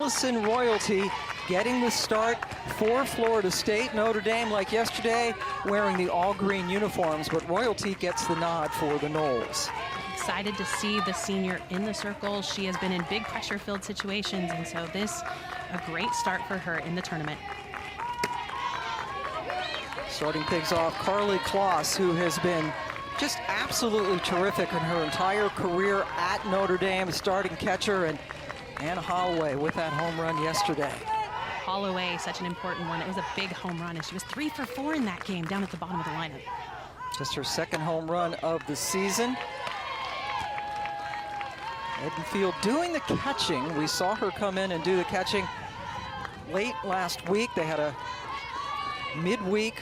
Allison Royalty getting the start for Florida State. Notre Dame, like yesterday, wearing the all-green uniforms, but Royalty gets the nod for the Noles. Excited to see the senior in the circle. She has been in big pressure-filled situations, and so this a great start for her in the tournament. Starting things off, Carly Kloss, who has been just absolutely terrific in her entire career at Notre Dame, starting catcher, and Anna Holloway with that home run yesterday. Holloway, such an important one. It was a big home run, and she was 3 for 4 in that game down at the bottom of the lineup. Just her second home run of the season. Edenfield doing the catching. We saw her come in and do the catching late last week. They had a midweek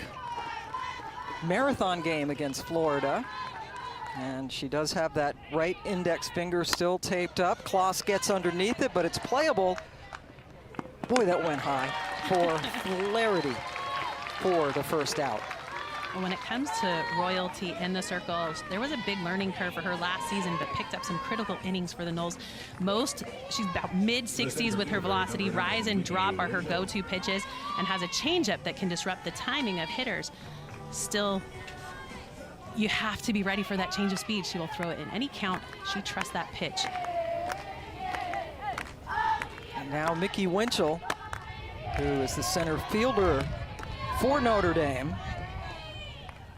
marathon game against Florida. And she does have that right index finger still taped up. Kloss gets underneath it, but it's playable. Boy, that went high for Flaherty for the first out. When it comes to Royalty in the circles, there was a big learning curve for her last season, but picked up some critical innings for the Noles. She's about mid-60s with her velocity. Rise and drop are her go-to pitches, and has a changeup that can disrupt the timing of hitters. Still, you have to be ready for that change of speed. She will throw it in any count. She trusts that pitch. And now Mickey Winchell, who is the center fielder for Notre Dame,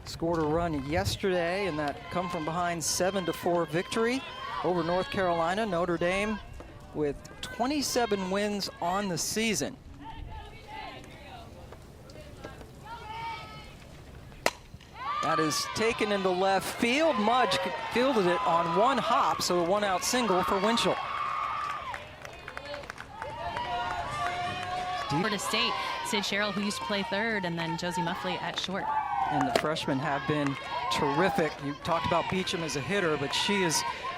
scored a run yesterday in that come from behind 7-4 victory over North Carolina. Notre Dame with 27 wins on the season. That is taken into left field. Mudge fielded it on one hop, so a one-out single for Winchell. Florida State, Sid Sherrill, who used to play third, and then Josie Muffley at short. And the freshmen have been terrific. You talked about Beecham as a hitter, but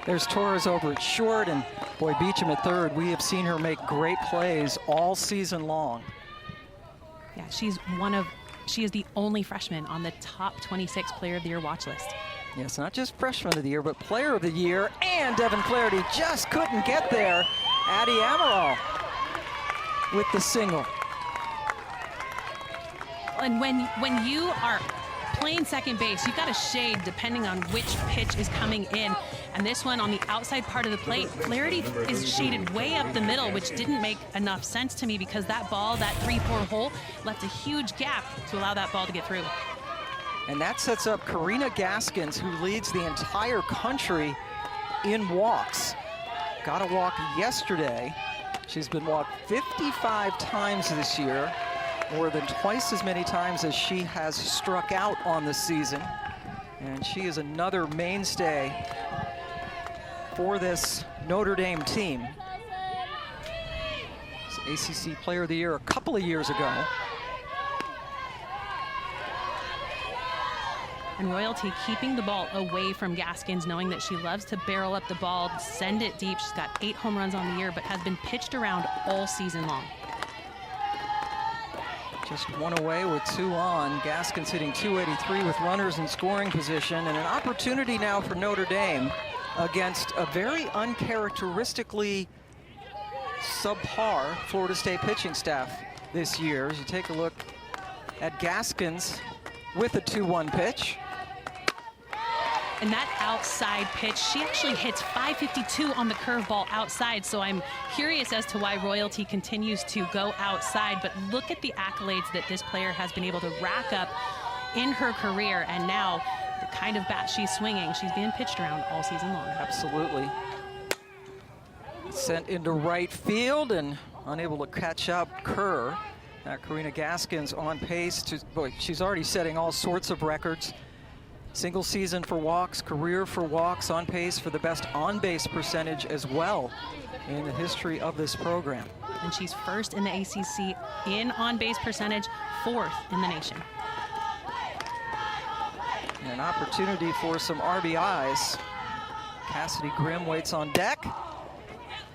there's Torres over at short, and boy, Beecham at third. We have seen her make great plays all season long. Yeah, she is the only freshman on the top 26 Player of the Year watch list. Yes, not just Freshman of the Year, but Player of the Year. And Devin Flaherty just couldn't get there. Addie Amaral with the single. And when you are playing second base, you've got a shade depending on which pitch is coming in. And this one on the outside part of the plate, Flaherty is shaded way up the middle, which didn't make enough sense to me because that ball, that 3-4 hole, left a huge gap to allow that ball to get through. And that sets up Karina Gaskins, who leads the entire country in walks. Got a walk yesterday. She's been walked 55 times this year, more than twice as many times as she has struck out on the season. And she is another mainstay for this Notre Dame team. ACC Player of the Year a couple of years ago. And Royalty keeping the ball away from Gaskins, knowing that she loves to barrel up the ball, send it deep. She's got 8 home runs on the year, but has been pitched around all season long. Just one away with 2 on. Gaskins hitting .283 with runners in scoring position, and an opportunity now for Notre Dame against a very uncharacteristically subpar Florida State pitching staff this year. As you take a look at Gaskins with a 2-1 pitch. And that outside pitch, she actually hits .552 on the curveball outside, so I'm curious as to why Royalty continues to go outside. But look at the accolades that this player has been able to rack up in her career, and now the kind of bat she's swinging, she's being pitched around all season long. Absolutely. Sent into right field and unable to catch up Kerr. Now Karina Gaskins on pace to, boy, she's already setting all sorts of records. Single season for walks, career for walks, on pace for the best on-base percentage as well in the history of this program. And she's first in the ACC in on-base percentage, 4th in the nation. And an opportunity for some RBIs. Cassidy Grimm waits on deck.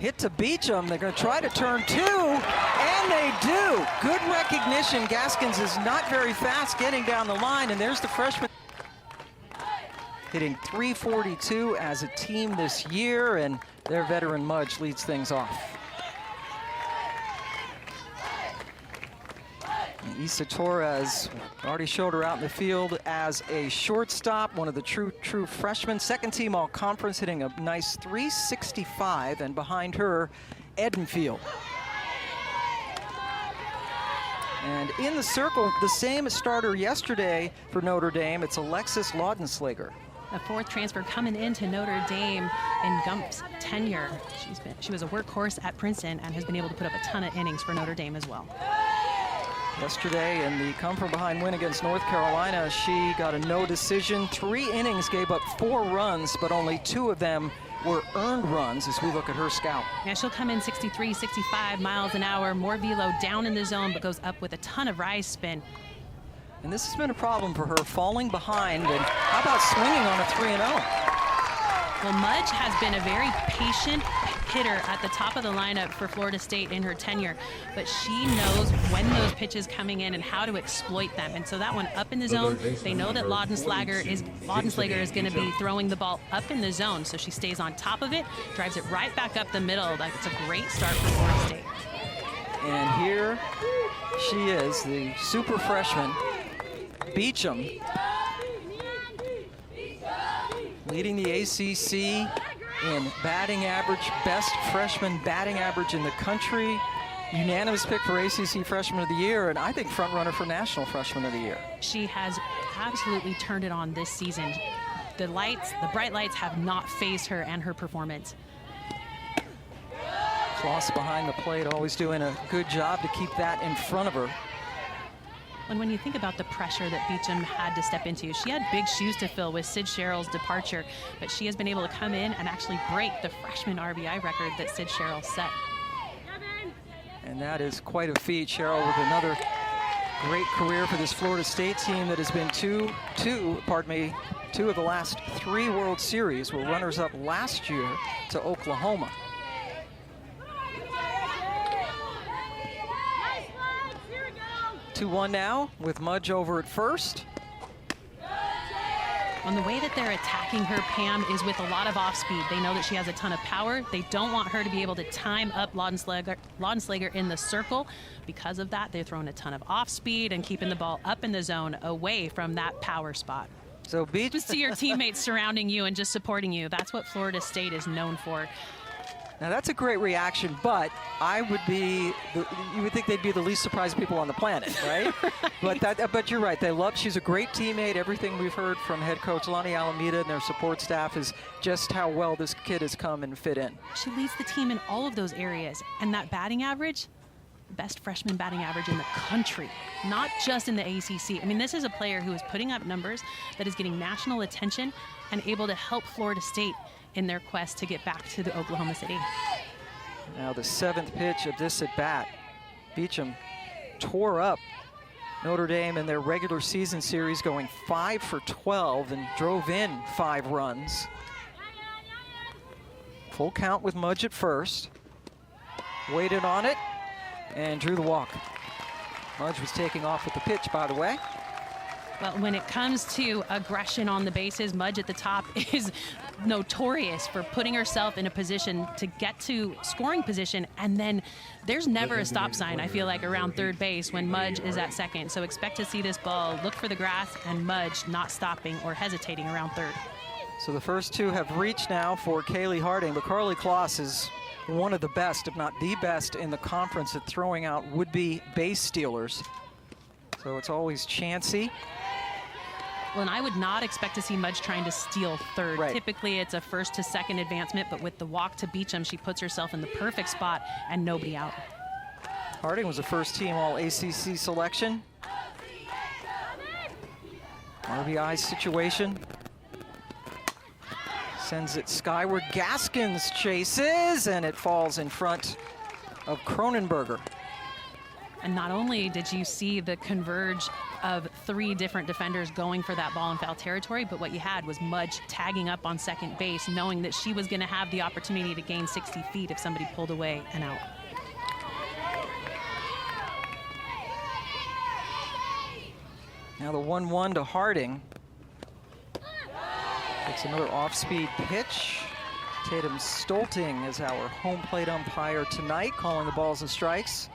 Hit to Beecham. They're going to try to turn 2, and they do. Good recognition. Gaskins is not very fast getting down the line, and there's the freshman. Hitting .342 as a team this year, and their veteran Mudge leads things off. Issa Torres already showed her out in the field as a shortstop, one of the true freshmen. Second team all conference, hitting a nice 365, and behind her, Edenfield. And in the circle, the same starter yesterday for Notre Dame, it's Alexis Laudenslager. A fourth transfer coming into Notre Dame in Gump's tenure. She was a workhorse at Princeton and has been able to put up a ton of innings for Notre Dame as well. Yesterday in the come-from-behind win against North Carolina, she got a no decision. 3 innings, gave up 4 runs, but only 2 of them were earned runs as we look at her scout. Yeah, she'll come in 63, 65 miles an hour, more velo down in the zone, but goes up with a ton of rise spin. And this has been a problem for her, falling behind. And how about swinging on a 3-0? Well, Mudge has been a very patient hitter at the top of the lineup for Florida State in her tenure, but she knows when those pitches coming in and how to exploit them. And so that one up in the zone, they know that Laudenslager is going to be throwing the ball up in the zone, so she stays on top of it, drives it right back up the middle. It's a great start for Florida State. And here she is, the super freshman, Beecham, leading the ACC in batting average, best freshman batting average in the country, unanimous pick for ACC Freshman of the Year, and I think front runner for National Freshman of the Year. She has absolutely turned it on this season. The bright lights have not fazed her and her performance. Kloss behind the plate, always doing a good job to keep that in front of her. And when you think about the pressure that Beecham had to step into, she had big shoes to fill with Sid Sherrill's departure, but she has been able to come in and actually break the freshman RBI record that Sid Sherrill set. And that is quite a feat. Sherrill with another great career for this Florida State team that has been two of the last 3 World Series, were runners up last year to Oklahoma. Two-one now with Mudge over at first. On the way that they're attacking her, Pam, is with a lot of off speed. They know that she has a ton of power. They don't want her to be able to time up Laudenslager in the circle. Because of that, they're throwing a ton of off speed and keeping the ball up in the zone away from that power spot. So just see your teammates surrounding you and just supporting you. That's what Florida State is known for. Now that's a great reaction, but you would think they'd be the least surprised people on the planet, right? But you're right. She's a great teammate. Everything we've heard from head coach Lonnie Alameda and their support staff is just how well this kid has come and fit in. She leads the team in all of those areas, and that batting average, best freshman batting average in the country, not just in the ACC. I mean, this is a player who is putting up numbers that is getting national attention and able to help Florida State in their quest to get back to the Oklahoma City. Now the 7th pitch of this at bat. Beecham tore up Notre Dame in their regular season series, going 5 for 12 and drove in 5 runs. Full count with Mudge at first. Waited on it and drew the walk. Mudge was taking off with the pitch, by the way. Well, when it comes to aggression on the bases, Mudge at the top is notorious for putting herself in a position to get to scoring position, and then there's never a stop sign, I feel like, around third base when Mudge is at second. So expect to see this ball look for the grass and Mudge not stopping or hesitating around third. So the first 2 have reached now for Kaylee Harding, but Carly Kloss is one of the best, if not the best, in the conference at throwing out would-be base stealers. So it's always chancy. Well, and I would not expect to see Mudge trying to steal third. Right. Typically, it's a first to second advancement, but with the walk to Beecham, she puts herself in the perfect spot and nobody out. Harding was a first-team All-ACC selection. RBI situation. Sends it skyward. Gaskins chases, and it falls in front of Cronenberger. And not only did you see the converge of 3 different defenders going for that ball in foul territory, but what you had was Mudge tagging up on second base, knowing that she was going to have the opportunity to gain 60 feet if somebody pulled away and out. Now the 1-1 to Harding. Takes another off-speed pitch. Tatum Stolting is our home plate umpire tonight, calling the balls and strikes.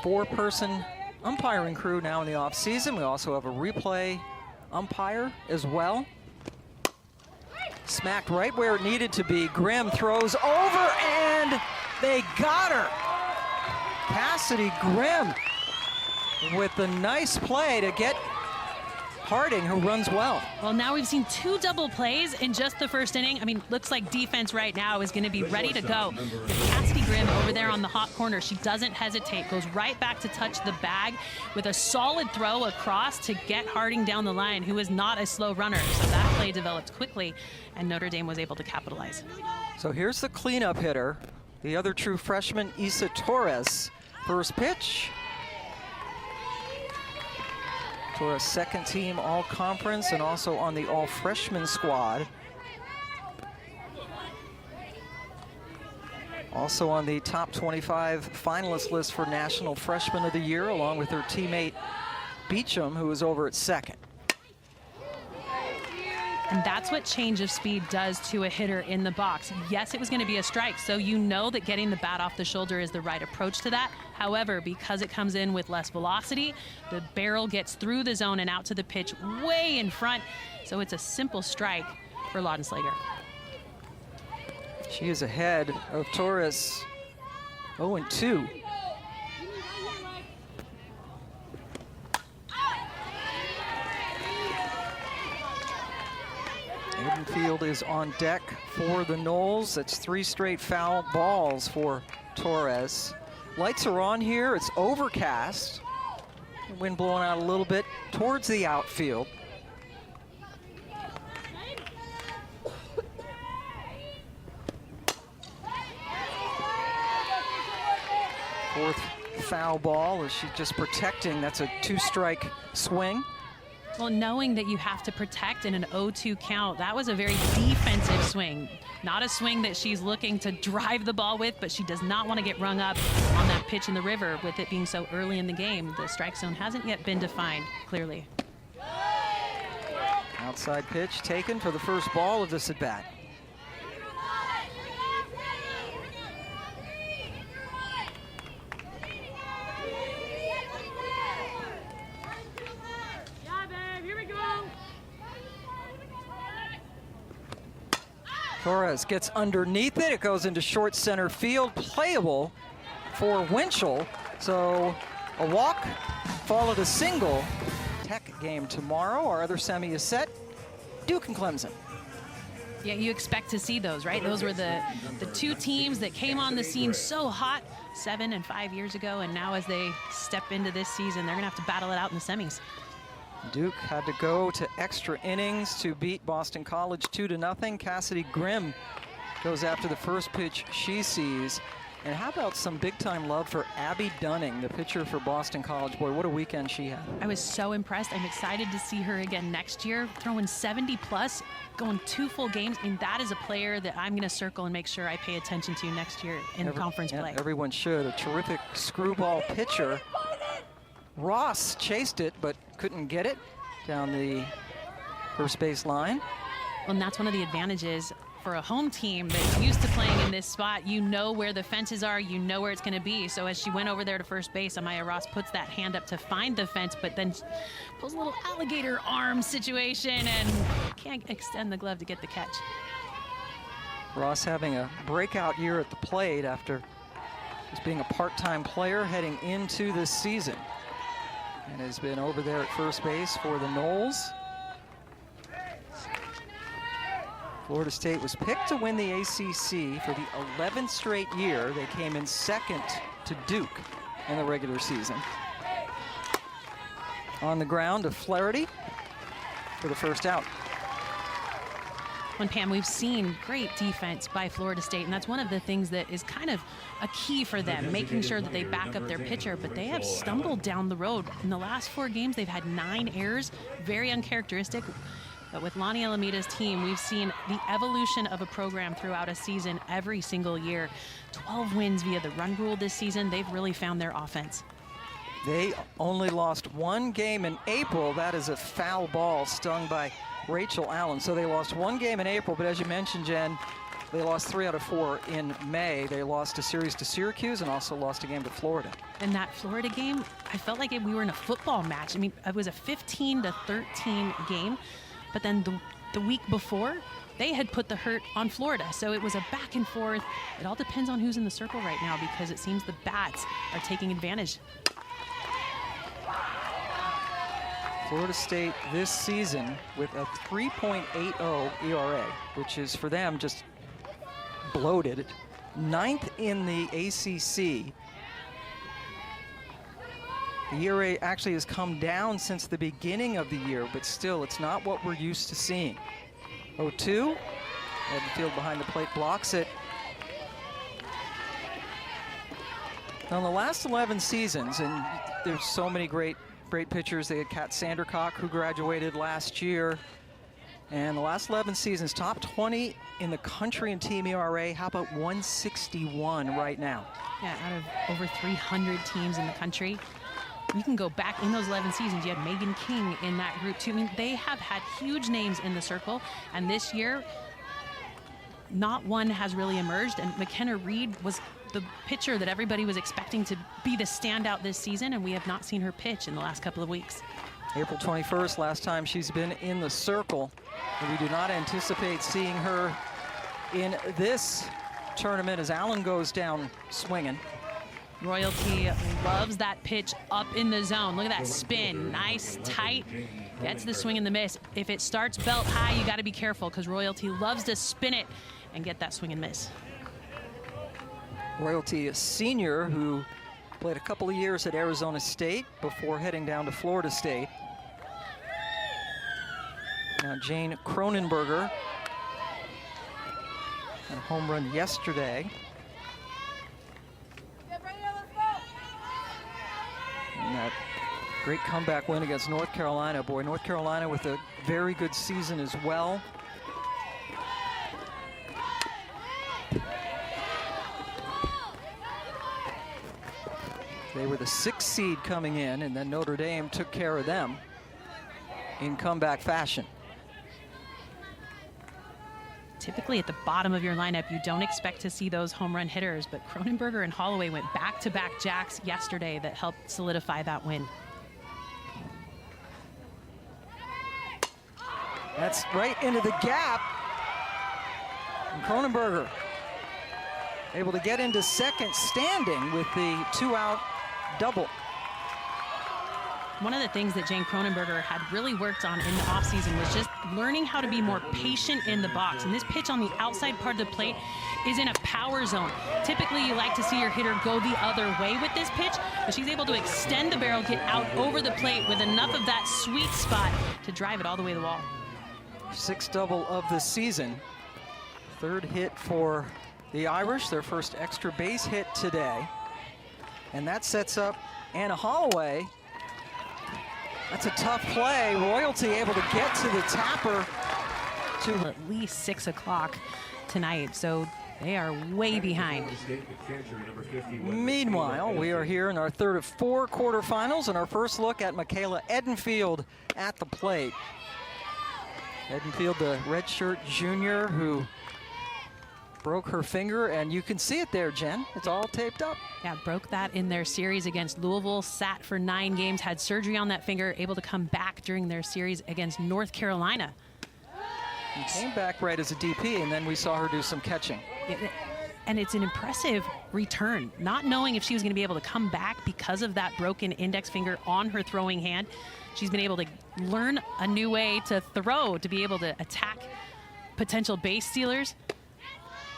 4-person umpiring crew now in the off-season. We also have a replay umpire as well. Smacked right where it needed to be. Grimm throws over, and they got her. Cassidy Grimm with a nice play to get Harding, who runs well. Well, now we've seen 2 double plays in just the first inning. I mean, looks like defense right now is going to be ready to go. Cassidy Grimm over there on the hot corner. She doesn't hesitate, goes right back to touch the bag with a solid throw across to get Harding down the line, who is not a slow runner. So that play developed quickly, and Notre Dame was able to capitalize. So here's the cleanup hitter, the other true freshman, Isa Torres. First pitch. Torres, second team all-conference and also on the all-freshman squad. Also on the top 25 finalist list for National Freshman of the Year, along with her teammate Beecham, who is over at second. And that's what change of speed does to a hitter in the box. Yes, it was going to be a strike, so you know that getting the bat off the shoulder is the right approach to that. However, because it comes in with less velocity, the barrel gets through the zone and out to the pitch way in front. So it's a simple strike for Laudenslager. She is ahead of Torres, 0-2. Field is on deck for the Noles. That's 3 straight foul balls for Torres. Lights are on here. It's overcast. Wind blowing out a little bit towards the outfield. Fourth foul ball as she's just protecting. That's a 2-strike swing. Well, knowing that you have to protect in an 0-2 count, that was a very defensive swing. Not a swing that she's looking to drive the ball with, but she does not want to get rung up on that pitch in the river with it being so early in the game. The strike zone hasn't yet been defined clearly. Outside pitch taken for the first ball of this at-bat. Torres gets underneath it. It goes into short center field, playable for Winchell. So a walk followed a single. Tech game tomorrow. Our other semi is set. Duke and Clemson. Yeah, you expect to see those, right? Those were the 2 teams that came on the scene so hot 7 and 5 years ago, and now as they step into this season, they're gonna have to battle it out in the semis. Duke had to go to extra innings to beat Boston College 2-0. Cassidy Grimm goes after the first pitch she sees. And how about some big-time love for Abby Dunning, the pitcher for Boston College? Boy, what a weekend she had. I was so impressed. I'm excited to see her again next year, throwing 70+, going 2 full games. I mean, that is a player that I'm going to circle and make sure I pay attention to next year in conference play. Everyone should. A terrific screwball pitcher. Ross chased it, but couldn't get it down the first base line. Well, and that's one of the advantages for a home team that's used to playing in this spot. You know where the fences are, you know where it's going to be. So as she went over there to first base, Amaya Ross puts that hand up to find the fence, but then pulls a little alligator arm situation and can't extend the glove to get the catch. Ross having a breakout year at the plate after just being a part-time player heading into this season. And has been over there at first base for the Noles. Florida State was picked to win the ACC for the 11th straight year. They came in second to Duke in the regular season. On the ground to Flaherty for the first out. When Pam, we've seen great defense by Florida State, and that's one of the things that is kind of a key for them, making sure that they back up their pitcher, but they have stumbled down the road. In the last 4 games, they've had 9 errors, very uncharacteristic. But with Lonnie Alamida's team, we've seen the evolution of a program throughout a season every single year. 12 wins via the run rule this season. They've really found their offense. They only lost 1 game in April. That is a foul ball stung by Rachel Allen. So they lost 1 game in April, but as you mentioned, Jen, They lost 3 out of 4 in May. They lost a series to Syracuse and also lost a game to Florida. And that Florida game, I felt like we were in a football match. I mean, it was a 15-13 game, but then the week before, they had put the hurt on Florida. So it was a back and forth. It all depends on who's in the circle right now because it seems the Bats are taking advantage. Florida State this season with a 3.80 ERA, which is for them just bloated. 9th in the ACC. The ERA actually has come down since the beginning of the year, but still, it's not what we're used to seeing. 0-2. Edenfield behind the plate blocks it. Now, in the last 11 seasons, and there's so many great pitchers. They had Kat Sandercock, who graduated last year. And the last 11 seasons, top 20 in the country in team ERA. How about 161 right now? Yeah, out of over 300 teams in the country. You can go back in those 11 seasons. You had Megan King in that group too. I mean, they have had huge names in the circle. And this year, not one has really emerged. And McKenna Reed was the pitcher that everybody was expecting to be the standout this season, and we have not seen her pitch in the last couple of weeks. April 21st, last time she's been in the circle. And we do not anticipate seeing her in this tournament as Allen goes down swinging. Royalty loves that pitch up in the zone. Look at that spin. Nice, tight. Gets the swing and the miss. If it starts belt high, you got to be careful because Royalty loves to spin it and get that swing and miss. Royalty, a senior who played a couple of years at Arizona State before heading down to Florida State. Now Jane Cronenberger had a home run yesterday. And that great comeback win against North Carolina. Boy, North Carolina with a very good season as well. They were the 6th seed coming in, and then Notre Dame took care of them in comeback fashion. Typically at the bottom of your lineup, you don't expect to see those home run hitters, but Cronenberger and Holloway went back-to-back jacks yesterday that helped solidify that win. That's right into the gap. And Cronenberger able to get into second standing with the 2-out double. One of the things that Jane Cronenberger had really worked on in the offseason was just learning how to be more patient in the box. And this pitch on the outside part of the plate is in a power zone. Typically, you like to see your hitter go the other way with this pitch, but she's able to extend the barrel, get out over the plate with enough of that sweet spot to drive it all the way to the wall. 6th double of the season. 3rd hit for the Irish, their first extra base hit today. And that sets up Anna Holloway. That's a tough play. Royalty able to get to the tapper. To at least 6 o'clock tonight, so they are way behind. Meanwhile, we are here in our 3rd of 4 quarterfinals and our first look at Michaela Edenfield at the plate. Edenfield, the redshirt junior who broke her finger, and you can see it there, Jen. It's all taped up. Yeah, broke that in their series against Louisville, sat for 9 games, had surgery on that finger, able to come back during their series against North Carolina. He came back right as a DP, and then we saw her do some catching. And it's an impressive return, not knowing if she was going to be able to come back because of that broken index finger on her throwing hand. She's been able to learn a new way to throw, to be able to attack potential base stealers.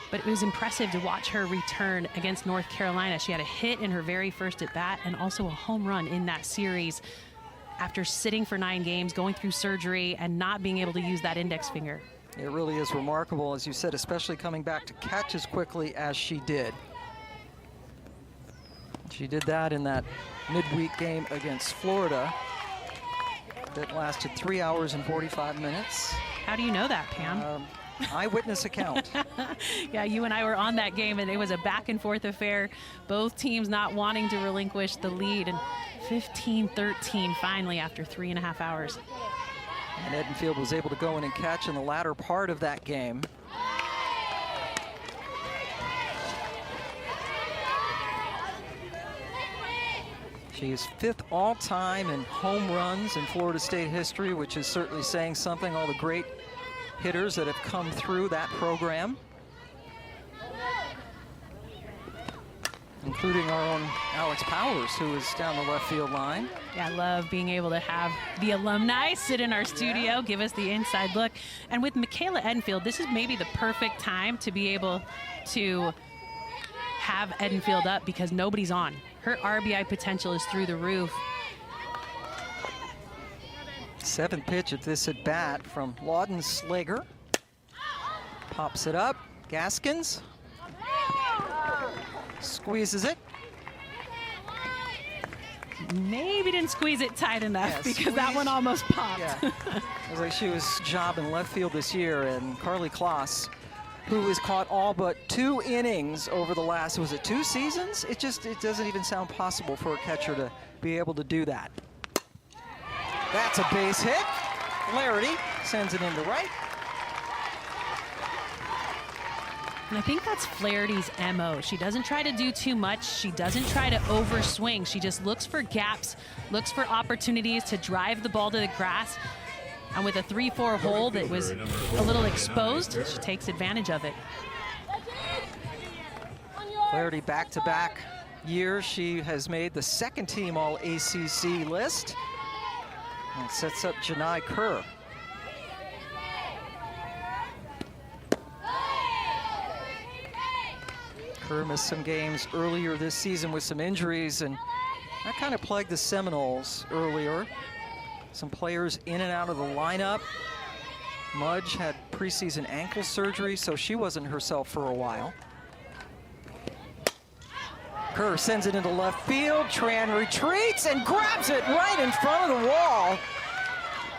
But it was impressive to watch her return against North Carolina. She had a hit in her very first at bat and also a home run in that series after sitting for 9 games, going through surgery, and not being able to use that index finger. It really is remarkable, as you said, especially coming back to catch as quickly as she did. She did that in that midweek game against Florida that lasted 3 hours and 45 minutes. How do you know that, Pam? Eyewitness account. Yeah, you and I were on that game, and it was a back and forth affair. Both teams not wanting to relinquish the lead, and 15-13 finally after 3.5 hours. And Edenfield was able to go in and catch in the latter part of that game. She is 5th all-time in home runs in Florida State history, which is certainly saying something. All the great hitters that have come through that program, including our own Alex Powers, who is down the left field line. Yeah, I love being able to have the alumni sit in our studio, give us the inside look. And with Michaela Edenfield, this is maybe the perfect time to be able to have Edenfield up because nobody's on. Her RBI potential is through the roof. 7th pitch at this at bat from Lawden Slager. Pops it up. Gaskins squeezes it. Maybe didn't squeeze it tight enough because that one almost popped. Yeah. It was like she was jobbing left field this year, and Carly Kloss, who has caught all but 2 innings over the last, was it 2 seasons? It doesn't even sound possible for a catcher to be able to do that. That's a base hit. Flaherty sends it into right. And I think that's Flaherty's MO. She doesn't try to do too much. She doesn't try to overswing. She just looks for gaps, looks for opportunities to drive the ball to the grass. And with a 3-4 hole that was a little exposed, she takes advantage of it. Flaherty back-to-back years. She has made the 2nd team All-ACC list. And sets up Janai Kerr. Kerr missed some games earlier this season with some injuries, and that kind of plagued the Seminoles earlier. Some players in and out of the lineup. Mudge had preseason ankle surgery, so she wasn't herself for a while. Kerr sends it into left field. Tran retreats and grabs it right in front of the wall.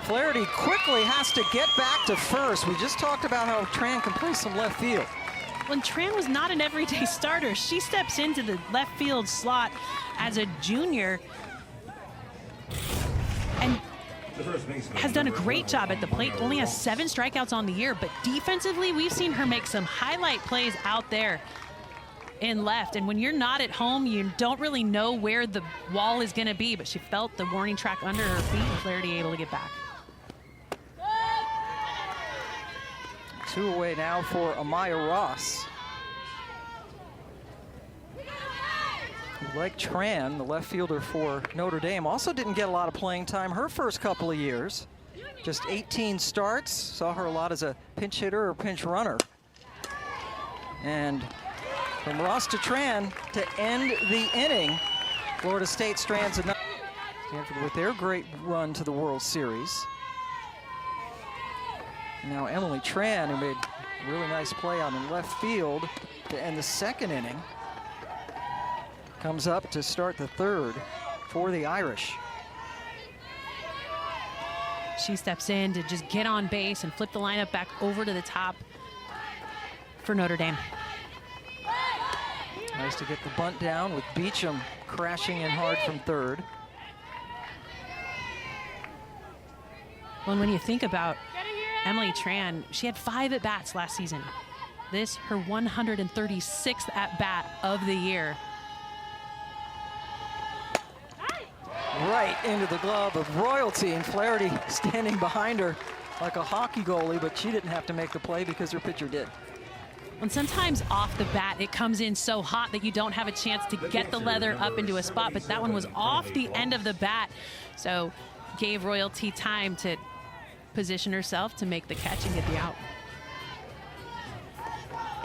Flaherty quickly has to get back to first. We just talked about how Tran can play some left field. When Tran was not an everyday starter, she steps into the left field slot as a junior and has done a great job at the plate. Only has 7 strikeouts on the year, but defensively, we've seen her make some highlight plays out there in left. And when you're not at home, you don't really know where the wall is going to be, but she felt the warning track under her feet, and Flaherty able to get back. 2 away now for Amaya Ross. Like Tran, the left fielder for Notre Dame, also didn't get a lot of playing time her first couple of years. Just 18 starts, saw her a lot as a pinch hitter or pinch runner. And from Ross to Tran to end the inning, Florida State strands another. Stanford with their great run to the World Series. Now Emily Tran, who made a really nice play out in left field to end the 2nd inning, comes up to start the 3rd for the Irish. She steps in to just get on base and flip the lineup back over to the top for Notre Dame. Nice to get the bunt down with Beecham crashing in hard from 3rd. Well, when you think about Emily Tran, she had 5 at-bats last season. This, her 136th at-bat of the year. Right into the glove of royalty, and Flaherty standing behind her like a hockey goalie, but she didn't have to make the play because her pitcher did. And sometimes off the bat, it comes in so hot that you don't have a chance to get the leather up into a spot, but that one was off the end of the bat, so gave royalty time to position herself to make the catch and get the out.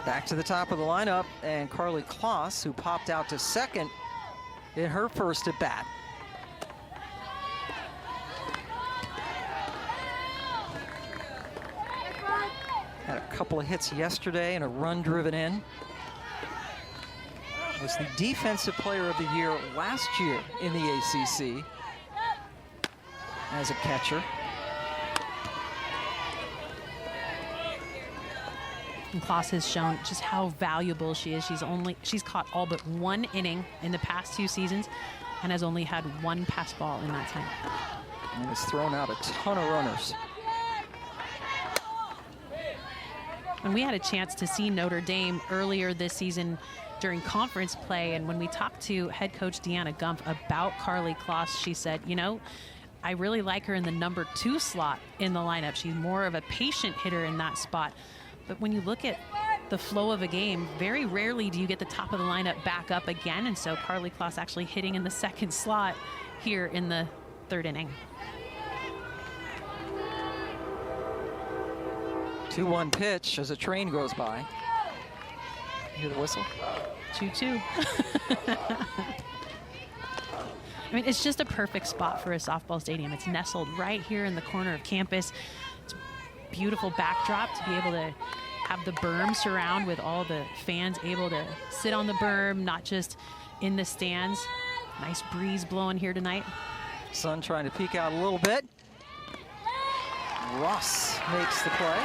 Back to the top of the lineup, and Carly Kloss, who popped out to 2nd in her first at bat. Had a couple of hits yesterday and a run driven in. Was the defensive player of the year last year in the ACC as a catcher. And Kloss has shown just how valuable she is. She's caught all but 1 inning in the past 2 seasons and has only had 1 pass ball in that time. And has thrown out a ton of runners. And we had a chance to see Notre Dame earlier this season during conference play. And when we talked to head coach Deanna Gumpf about Carly Kloss, she said, you know, I really like her in the number 2 slot in the lineup. She's more of a patient hitter in that spot. But when you look at the flow of a game, very rarely do you get the top of the lineup back up again. And so Carly Kloss actually hitting in the 2nd slot here in the 3rd inning. 2-1 pitch as a train goes by. You hear the whistle? 2-2. I mean, it's just a perfect spot for a softball stadium. It's nestled right here in the corner of campus. It's a beautiful backdrop to be able to have the berm surround with all the fans able to sit on the berm, not just in the stands. Nice breeze blowing here tonight. Sun trying to peek out a little bit. Ross makes the play.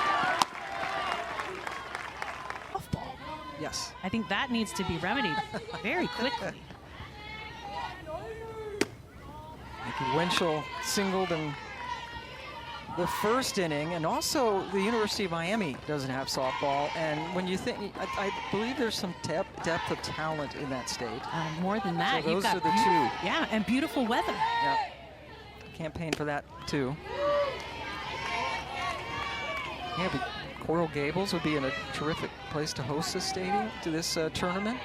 Softball. Yes. I think that needs to be remedied very quickly. Nikki Winchell singled in the 1st inning, and also the University of Miami doesn't have softball. And when you think, I believe there's some depth of talent in that state. More than that, so those you've got are the 2. Yeah, and beautiful weather. Yeah, campaign for that too. Yeah, but Coral Gables would be in a terrific place to host this stadium, to this tournament.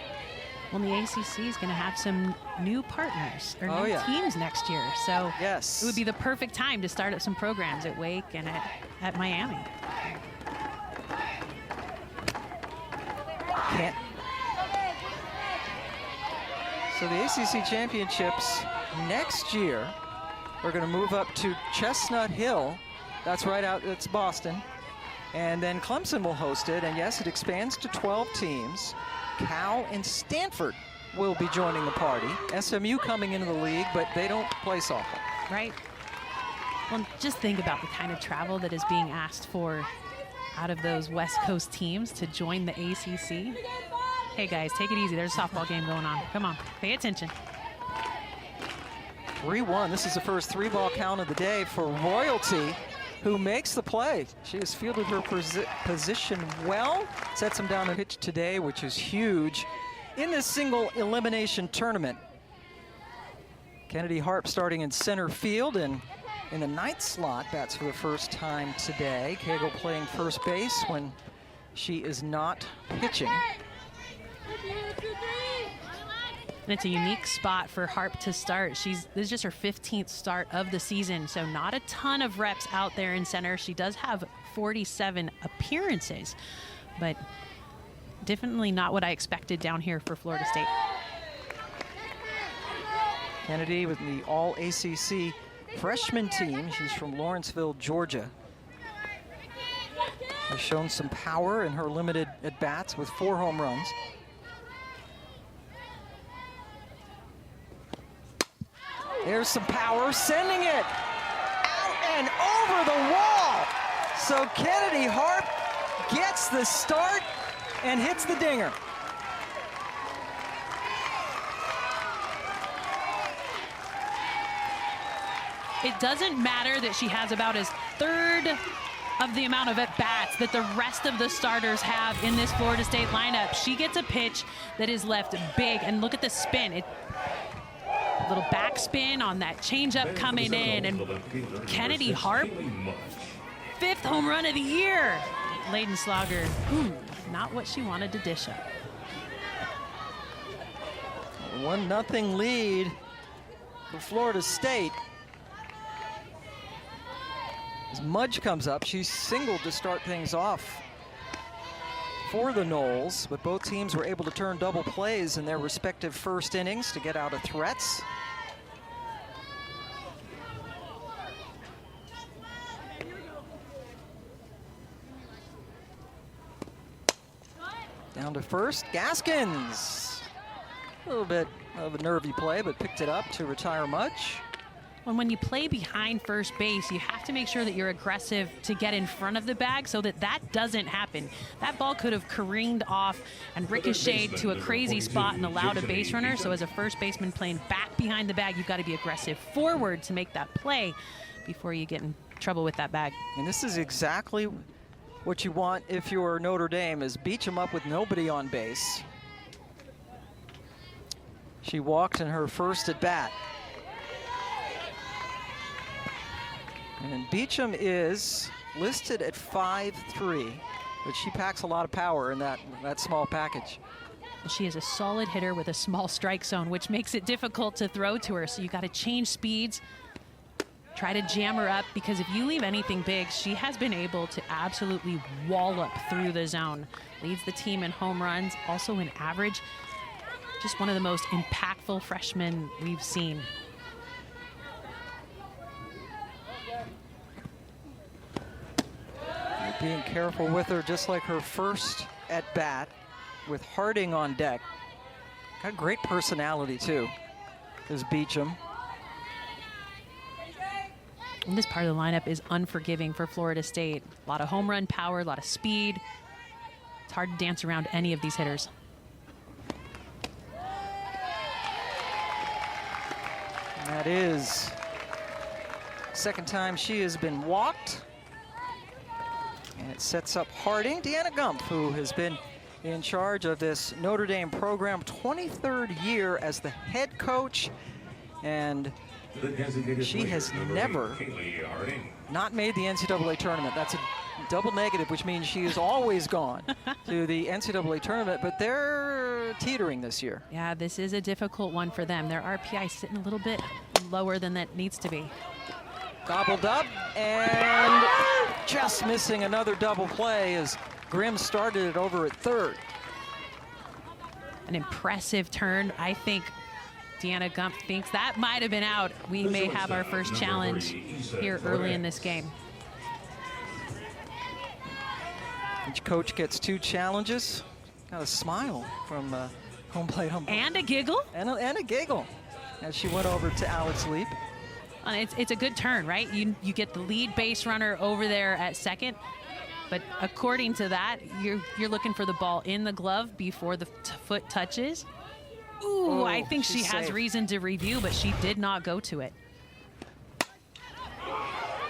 Well, the ACC is going to have some new partners or new yeah. teams next year. So yes, it would be the perfect time to start up some programs at Wake and at Miami. Can't. So the ACC championships next year are going to move up to Chestnut Hill. That's right out, it's Boston. And then Clemson will host it. And yes, it expands to 12 teams. Cal and Stanford will be joining the party. SMU coming into the league, but they don't play softball. Right. Well, just think about the kind of travel that is being asked for out of those West Coast teams to join the ACC. Hey guys, take it easy. There's a softball game going on. Come on, pay attention. 3-1. This is the first 3-ball count of the day for Royalty, who makes the play. She has fielded her position well, sets him down a pitch today, which is huge in this single elimination tournament. Kennedy Harp starting in center field, and in the 9th slot, bats for the first time today. Cagle playing first base when she is not pitching. And it's a unique spot for Harp to start. This is just her 15th start of the season, so not a ton of reps out there in center. She does have 47 appearances, but definitely not what I expected down here for Florida State. Kennedy with the All-ACC freshman team. She's from Lawrenceville, Georgia. Has shown some power in her limited at-bats with 4 home runs. There's some power, sending it out and over the wall. So Kennedy Harp gets the start and hits the dinger. It doesn't matter that she has about a third of the amount of at-bats that the rest of the starters have in this Florida State lineup. She gets a pitch that is left big, and look at the spin. A little backspin on that changeup coming in, and Kennedy Harp, 5th home run of the year. Leidenslager, not what she wanted to dish up. 1-0 lead for Florida State. As Mudge comes up, she's singled to start things off for the Noles, but both teams were able to turn double plays in their respective first innings to get out of threats. Down to first, Gaskins. A little bit of a nervy play, but picked it up to retire Mudge. When you play behind first base, you have to make sure that you're aggressive to get in front of the bag so that that doesn't happen. That ball could have careened off and ricocheted to a crazy spot and allowed a base runner. So as a first baseman playing back behind the bag, you've got to be aggressive forward to make that play before you get in trouble with that bag. And this is exactly what you want if you're Notre Dame, is beat them up with nobody on base. She walked in her first at bat. And Beecham is listed at 5'3", but she packs a lot of power in that small package. She is a solid hitter with a small strike zone, which makes it difficult to throw to her. So you got to change speeds, try to jam her up, because if you leave anything big, she has been able to absolutely wallop through the zone. Leads the team in home runs, also in average. Just one of the most impactful freshmen we've seen. Being careful with her, just like her first at bat, with Harding on deck. Got great personality too, is Beecham. And this part of the lineup is unforgiving for Florida State. A lot of home run power, a lot of speed. It's hard to dance around any of these hitters. And that is second time she has been walked. And it sets up Harding. Deanna Gump, who has been in charge of this Notre Dame program, 23rd year as the head coach. And she has never not made the NCAA tournament. That's a double negative, which means she has always gone to the NCAA tournament, but they're teetering this year. Yeah, this is a difficult one for them. Their RPI sitting a little bit lower than that needs to be. Gobbled up and just missing another double play as Grimm started it over at third. An impressive turn. I think Deanna Gump thinks that might have been out. We may have our first challenge here early in this game. Each coach gets 2 challenges. Got a smile from home plate umpire. And a giggle. And a giggle as she went over to Alex Leap. It's a good turn, right? You get the lead base runner over there at second, but according to that, you're looking for the ball in the glove before the foot touches. Ooh, Oh, I think she has safe. reason to review, but she did not go to it.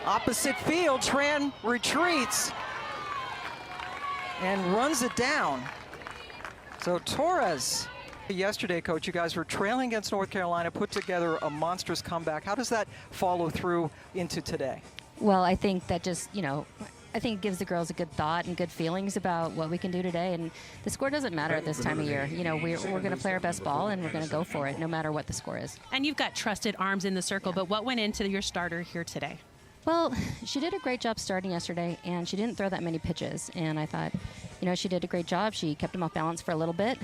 Opposite field, Tran retreats and runs it down. So Torres, yesterday, Coach, you guys were trailing against North Carolina, put together a monstrous comeback. How does that follow through into today? Well, I think that just, I think it gives the girls a good thought and good feelings about what we can do today. And the score doesn't matter at this time of year. We're going to play our best ball, and we're going to go for it no matter what the score is. And you've got trusted arms in the circle, but what went into your starter here today? Well, she did a great job starting yesterday, and she didn't throw that many pitches. And I thought, she did a great job. She kept them off balance for a little bit,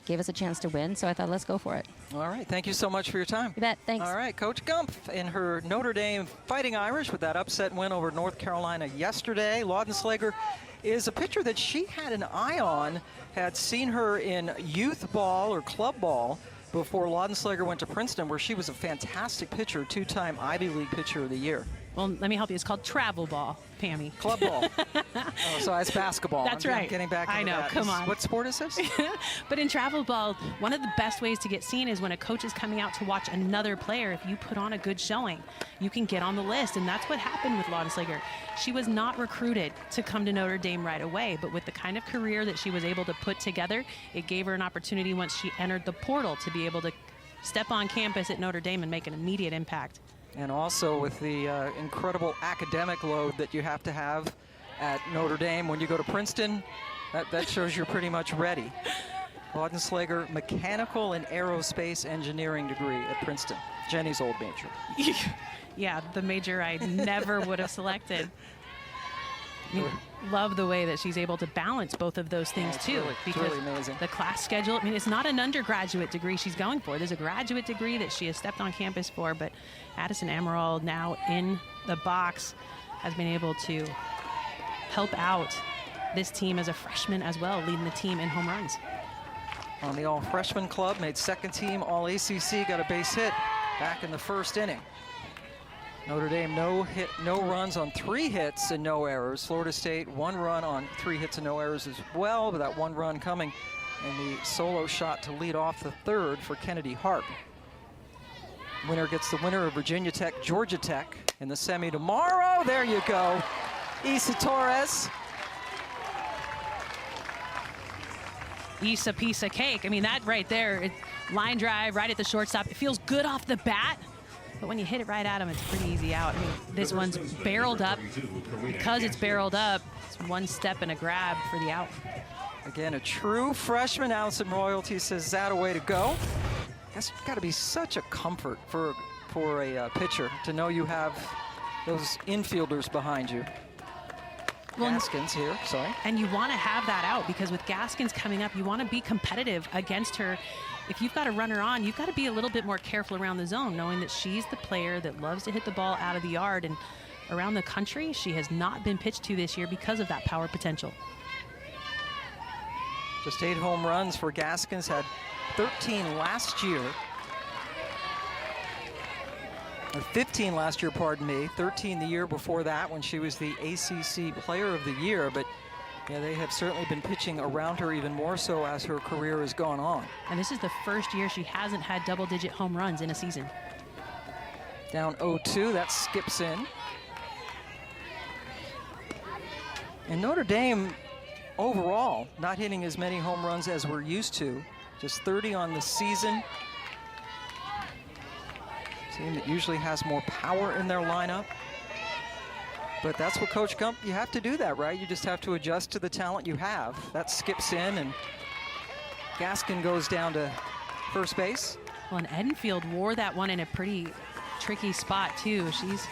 gave us a chance to win. So I thought, let's go for it. All right. Thank you so much for your time. You bet. Thanks. All right. Coach Gump in her Notre Dame Fighting Irish with that upset win over North Carolina yesterday. Laudenslager is a pitcher that she had an eye on, had seen her in youth ball or club ball before Laudenslager went to Princeton, where she was a fantastic pitcher, 2-time Ivy League Pitcher of the Year. Well, let me help you. It's called travel ball, Pammy. Club ball. Oh, so it's basketball. That's I'm right. Getting back into I know. that. Come on. What sport is this? But in travel ball, one of the best ways to get seen is when a coach is coming out to watch another player. If you put on a good showing, you can get on the list. And that's what happened with Laudenslager. She was not recruited to come to Notre Dame right away, but with the kind of career that she was able to put together, it gave her an opportunity once she entered the portal to be able to step on campus at Notre Dame and make an immediate impact. And also with the incredible academic load that you have to have at Notre Dame when you go to Princeton, that shows you're pretty much ready. Laudenslager, mechanical and aerospace engineering degree at Princeton. Jenny's old major. Yeah, the major I never would have selected. Love the way that she's able to balance both of those things too. It's really amazing. The class schedule, it's not an undergraduate degree she's going for. There's a graduate degree that she has stepped on campus for, but Addison Amaral now in the box has been able to help out this team as a freshman as well, leading the team in home runs. On the all-freshman club, made second team All-ACC, got a base hit back in the first inning. Notre Dame no runs on 3 hits and no errors. Florida State 1 run on 3 hits and no errors as well, but that 1 run coming in the solo shot to lead off the third for Kennedy Harp. Winner gets the winner of Virginia Tech, Georgia Tech in the semi tomorrow. There you go, Isa Torres. East a piece of cake. I mean, that right there, line drive right at the shortstop. It feels good off the bat, but when you hit it right at him, it's pretty easy out. I mean, this one's barreled up. Because it's barreled up, it's one step and a grab for the out. Again, a true freshman. Allison Royalty says that a way to go. That's got to be such a comfort for a pitcher to know you have those infielders behind you. Gaskins here, sorry. And you want to have that out, because with Gaskins coming up, you want to be competitive against her. If you've got a runner on, you've got to be a little bit more careful around the zone, knowing that she's the player that loves to hit the ball out of the yard. And around the country, she has not been pitched to this year because of that power potential. Just 8 home runs for Gaskins, had 13 last year. Or 15 last year, pardon me. 13 the year before that when she was the ACC Player of the Year. But yeah, they have certainly been pitching around her even more so as her career has gone on. And this is the first year she hasn't had double-digit home runs in a season. Down 0-2, that skips in. And Notre Dame, overall, not hitting as many home runs as we're used to. Just 30 on the season. Team that usually has more power in their lineup. But that's what Coach Gump, you have to do that, right? You just have to adjust to the talent you have. That skips in, and Gaskin goes down to first base. Well, and Edenfield wore that one in a pretty tricky spot, too. She's,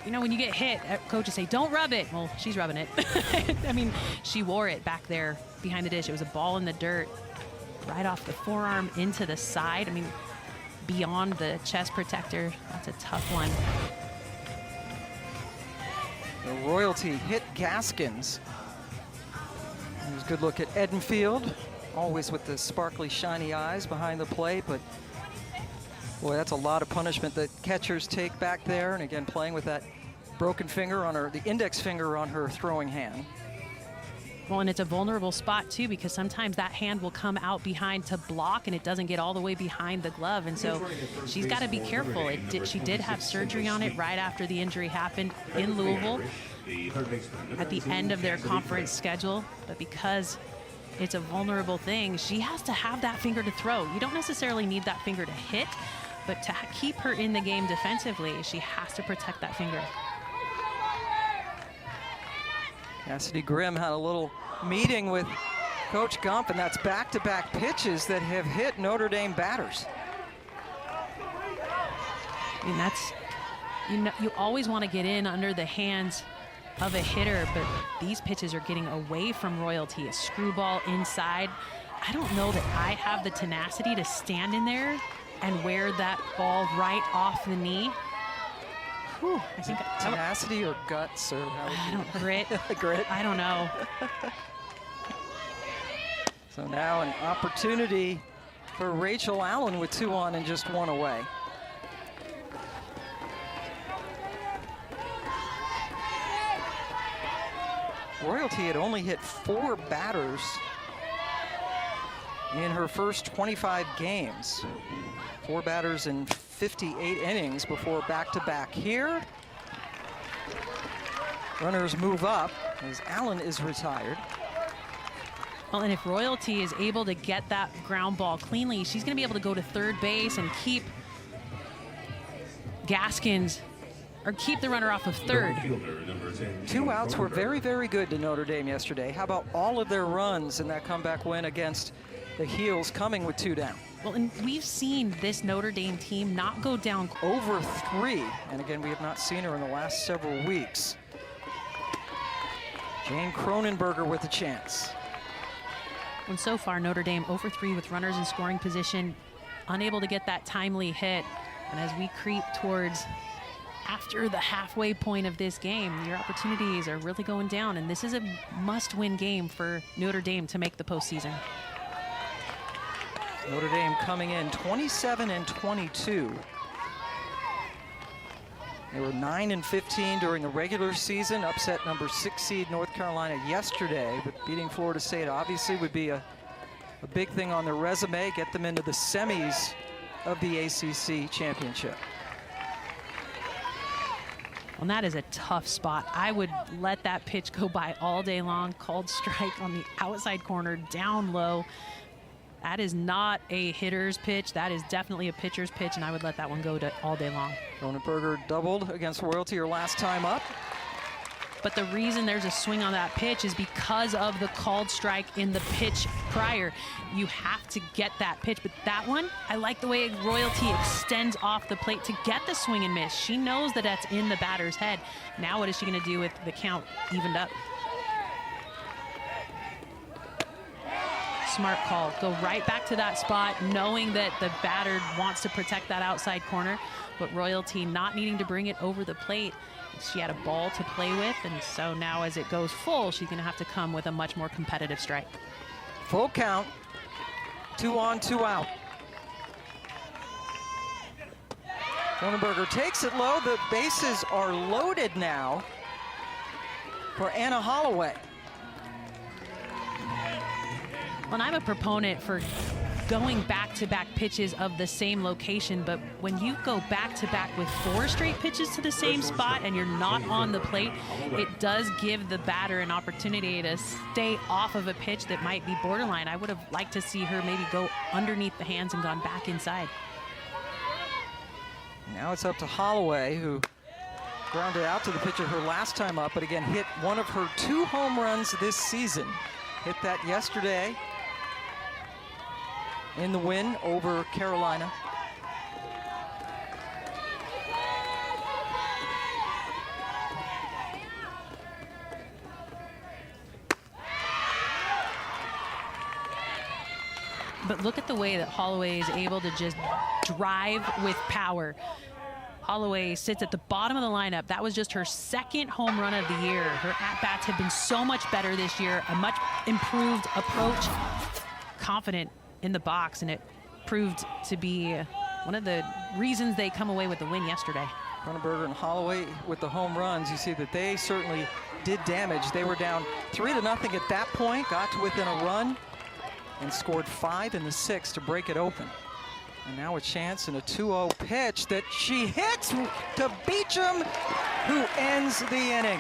you know, when you get hit, coaches say, don't rub it. Well, she's rubbing it. I mean, she wore it back there behind the dish. It was a ball in the dirt, right off the forearm into the side. I mean, beyond the chest protector. That's a tough one. The Royalty hit Gaskins. It was a good look at Edenfield, always with the sparkly, shiny eyes behind the plate, but boy, that's a lot of punishment that catchers take back there. And again, playing with that broken finger on her, the index finger on her throwing hand. Well, and it's a vulnerable spot, too, because sometimes that hand will come out behind to block, and it doesn't get all the way behind the glove. And so she's got to be careful. She did have surgery on it right after the injury happened in Louisville at the end of their conference schedule. But because it's a vulnerable thing, she has to have that finger to throw. You don't necessarily need that finger to hit, but to keep her in the game defensively, she has to protect that finger. Cassidy Grimm had a little meeting with Coach Gump, and that's back-to-back pitches that have hit Notre Dame batters. I mean, that's, you always want to get in under the hands of a hitter, but these pitches are getting away from Royalty. A screwball inside. I don't know that I have the tenacity to stand in there and wear that ball right off the knee. Whew, I think tenacity or guts, or I don't grit. Grit. I don't know. So now an opportunity for Rachel Allen with 2 on and just 1 away. Royalty had only hit 4 batters in her first 25 games. 4 batters in 58 innings before back-to-back here. Runners move up as Allen is retired. Well, and if Royalty is able to get that ground ball cleanly, she's going to be able to go to third base and keep Gaskins, or keep the runner off of third. 2 outs were very, very good to Notre Dame yesterday. How about all of their runs in that comeback win against the Heels, coming with 2 down? Well, and we've seen this Notre Dame team not go down over 3, and again, we have not seen her in the last several weeks. Jane Cronenberger with a chance. And so far, Notre Dame over 3 with runners in scoring position, unable to get that timely hit. And as we creep towards after the halfway point of this game, your opportunities are really going down, and this is a must-win game for Notre Dame to make the postseason. Notre Dame coming in 27-22. They were 9-15 during the regular season, upset number 6 seed North Carolina yesterday, but beating Florida State obviously would be a big thing on their resume, get them into the semis of the ACC championship. Well, that is a tough spot. I would let that pitch go by all day long. Called strike on the outside corner, down low. That is not a hitter's pitch. That is definitely a pitcher's pitch, and I would let that one go all day long. Kronenberger doubled against Royalty her last time up. But the reason there's a swing on that pitch is because of the called strike in the pitch prior. You have to get that pitch, but that one, I like the way Royalty extends off the plate to get the swing and miss. She knows that that's in the batter's head. Now what is she gonna do with the count evened up? Smart call. Go right back to that spot, knowing that the batter wants to protect that outside corner, but Royalty not needing to bring it over the plate. She had a ball to play with, and so now as it goes full, she's gonna have to come with a much more competitive strike. Full count, 2 on, 2 out. Kronenberger takes it low. The bases are loaded now for Anna Holloway. Well, I'm a proponent for going back-to-back pitches of the same location, but when you go back-to-back with 4 straight pitches to the same spot and you're not on the plate, it does give the batter an opportunity to stay off of a pitch that might be borderline. I would have liked to see her maybe go underneath the hands and gone back inside. Now it's up to Holloway, who grounded out to the pitcher her last time up, but again hit one of her 2 home runs this season. Hit that yesterday in the win over Carolina. But look at the way that Holloway is able to just drive with power. Holloway sits at the bottom of the lineup. That was just her 2nd home run of the year. Her at-bats have been so much better this year, a much improved approach, confident in the box, and it proved to be one of the reasons they come away with the win yesterday. Kronenberger and Holloway with the home runs. You see that they certainly did damage. They were down 3-0 at that point, got to within a run, and scored 5 in the 6th to break it open. And now a chance in a 2-0 pitch that she hits to Beecham, who ends the inning.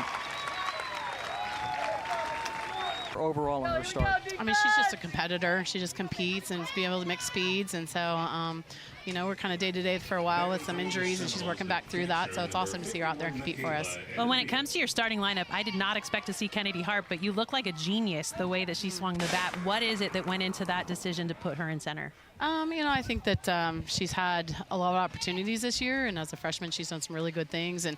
Overall in her start. I mean, she's just a competitor. She just competes and be able to mix speeds. And so, you know, we're kind of day-to-day for a while with some injuries, and she's working back through that. So it's awesome to see her out there and compete for us. Well, when it comes to your starting lineup, I did not expect to see Kennedy Hart, but you look like a genius the way that she swung the bat. What is it that went into that decision to put her in center? You know, I think that she's had a lot of opportunities this year, and as a freshman, she's done some really good things, and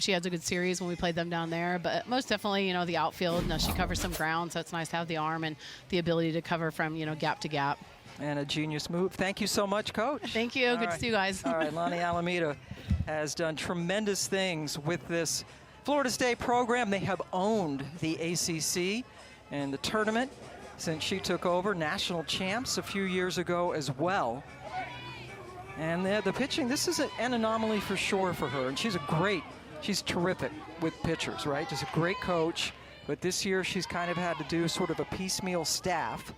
she has a good series when we played them down there. But most definitely, you know, the outfield, she covers some ground, so it's nice to have the arm and the ability to cover from, you know, gap to gap. And a genius move. Thank you so much, Coach. Thank you. Good to see you guys. All right, Lonnie Alameda has done tremendous things with this Florida State program. They have owned the ACC and the tournament since she took over, national champs a few years ago as well. And the pitching, this is an anomaly for sure for her. And she's terrific with pitchers, right? Just a great coach. But this year she's kind of had to do sort of a piecemeal staff.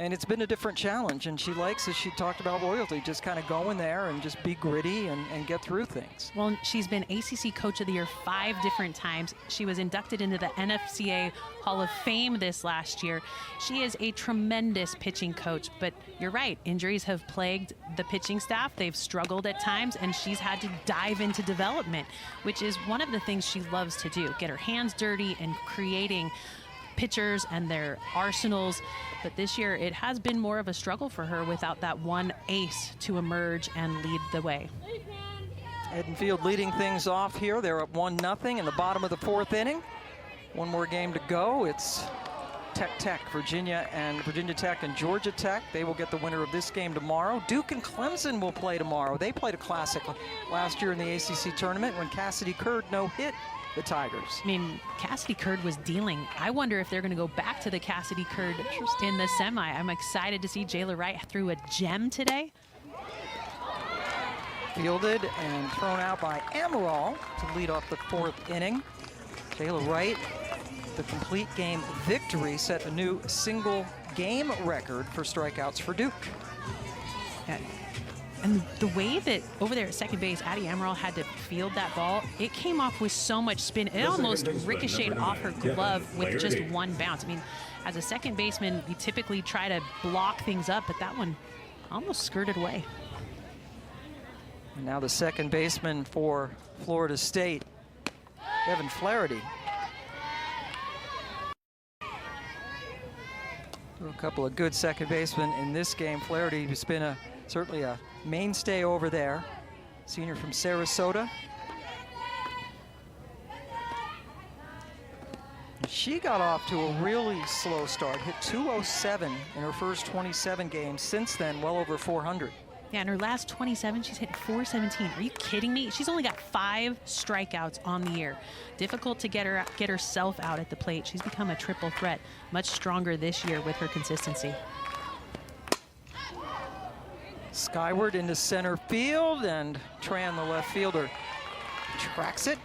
And it's been a different challenge, and she likes, as she talked about Royalty, just kind of go in there and just be gritty and get through things. Well, she's been ACC Coach of the Year 5 different times. She was inducted into the NCAA Hall of Fame this last year. She is a tremendous pitching coach, but you're right, injuries have plagued the pitching staff. They've struggled at times, and she's had to dive into development, which is one of the things she loves to do, get her hands dirty and creating pitchers and their arsenals. But this year it has been more of a struggle for her without that one ace to emerge and lead the way. Edenfield leading things off here. They're up 1-0 in the bottom of the 4th inning. One more game to go. It's Tech, Virginia Tech and Georgia Tech. They will get the winner of this game tomorrow. Duke and Clemson will play tomorrow. They played a classic last year in the ACC tournament when Cassidy Curd no-hit the Tigers. I mean, Cassidy Curd was dealing. I wonder if they're going to go back to the Cassidy Curd in the semi. I'm excited to see Jayla Wright threw a gem today. Fielded and thrown out by Amaral to lead off the 4th inning. Jayla Wright, the complete game victory, set a new single game record for strikeouts for Duke. Yeah. And the way that over there at second base, Addie Amaral had to field that ball, it came off with so much spin. It almost ricocheted off her glove with just one bounce. I mean, as a second baseman, you typically try to block things up, but that one almost skirted away. And now the second baseman for Florida State, Evan Flaherty. A couple of good second basemen in this game. Flaherty has been certainly a mainstay over there. Senior from Sarasota. She got off to a really slow start, hit 207 in her first 27 games. Since then, well over 400. Yeah, in her last 27, she's hit 417. Are you kidding me? She's only got 5 strikeouts on the year. Difficult to get herself out at the plate. She's become a triple threat, much stronger this year with her consistency. Skyward into center field, and Tran, the left fielder, tracks it.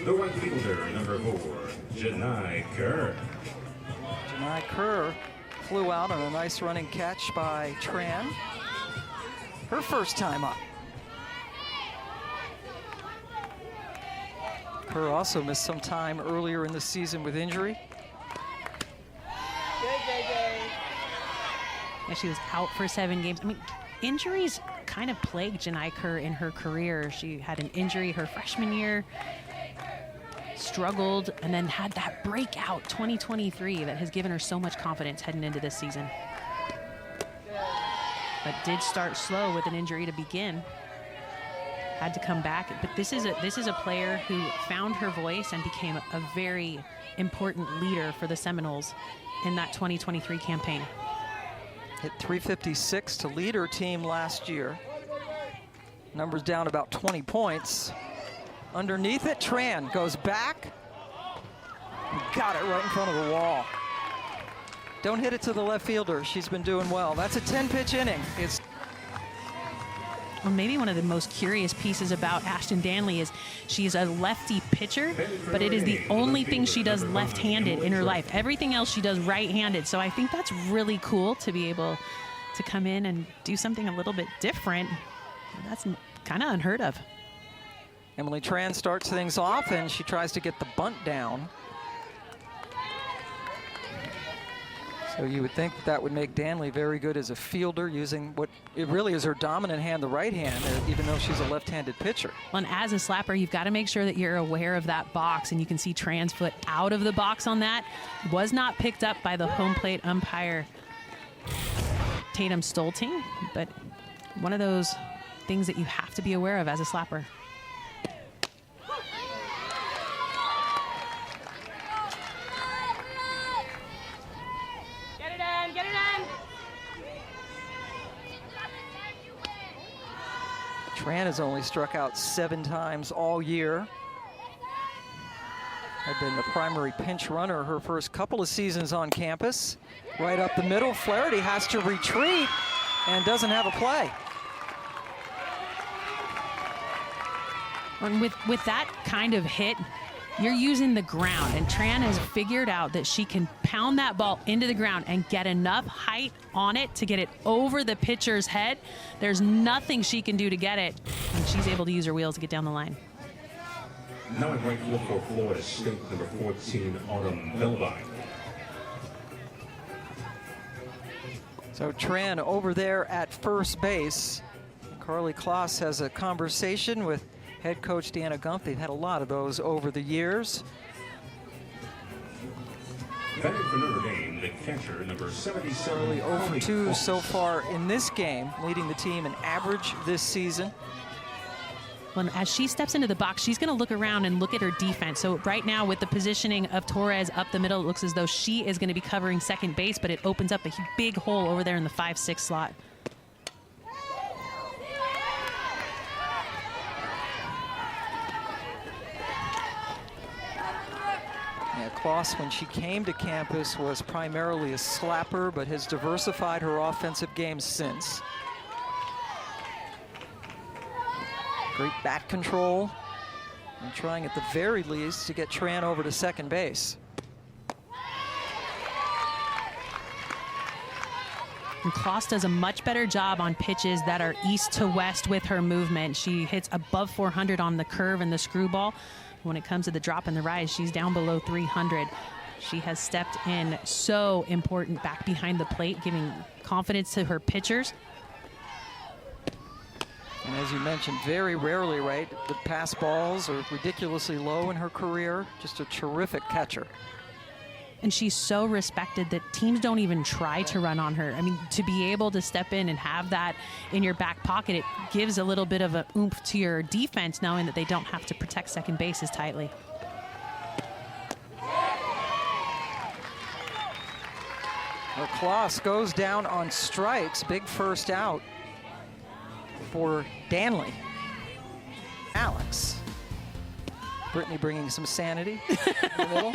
The right fielder, number 4, Janai Kerr. Janai Kerr flew out on a nice running catch by Tran. Her first time up. Kerr also missed some time earlier in the season with injury. Yeah, she was out for 7 games. I mean, injuries kind of plagued Janai Kerr in her career. She had an injury her freshman year, struggled, and then had that breakout 2023 that has given her so much confidence heading into this season. But did start slow with an injury to begin. Had to come back, but this is a player who found her voice and became a very important leader for the Seminoles in that 2023 campaign. Hit 356 to lead her team last year. Numbers down about 20 points. Underneath it, Tran goes back. Got it right in front of the wall. Don't hit it to the left fielder. She's been doing well. That's a 10-pitch inning. It's Well, maybe one of the most curious pieces about Ashton Danley is she's a lefty pitcher, but it is the only thing she does left-handed in her life. Everything else she does right-handed. So I think that's really cool to be able to come in and do something a little bit different. That's kind of unheard of. Emily Tran starts things off, and she tries to get the bunt down. So you would think that would make Danley very good as a fielder, using what it really is her dominant hand, the right hand, even though she's a left-handed pitcher. Well, and as a slapper, you've got to make sure that you're aware of that box, and you can see Tran's foot out of the box on that. Was not picked up by the home plate umpire, Tatum Stolting, but one of those things that you have to be aware of as a slapper. Tran has only struck out 7 times all year. Had been the primary pinch runner her first couple of seasons on campus. Right up the middle, Flaherty has to retreat and doesn't have a play. And with that kind of hit, you're using the ground, and Tran has figured out that she can pound that ball into the ground and get enough height on it to get it over the pitcher's head. There's nothing she can do to get it, and she's able to use her wheels to get down the line. Now in right field for Florida State, number 14, Autumn Melvine. So Tran over there at first base. Carly Kloss has a conversation with head coach Deanna Gump. They've had a lot of those over the years. Batting for Notre Dame, the catcher, number 77. Early 0 for 2 so far in this game, leading the team in average this season. Well, as she steps into the box, she's going to look around and look at her defense. So right now with the positioning of Torres up the middle, it looks as though she is going to be covering second base, but it opens up a big hole over there in the 5-6 slot. Kloss, when she came to campus, was primarily a slapper, but has diversified her offensive game since. Great bat control, and trying at the very least to get Tran over to second base. And Kloss does a much better job on pitches that are east to west with her movement. She hits above 400 on the curve and the screwball. When it comes to the drop and the rise, she's down below 300. She has stepped in so important back behind the plate, giving confidence to her pitchers. And as you mentioned, very rarely, right, the pass balls are ridiculously low in her career. Just a terrific catcher. And she's so respected that teams don't even try to run on her. I mean, to be able to step in and have that in your back pocket, it gives a little bit of a oomph to your defense, knowing that they don't have to protect second base as tightly. Well, Kloss goes down on strikes. Big first out for Danley. Alex. Brittany bringing some sanity in the middle.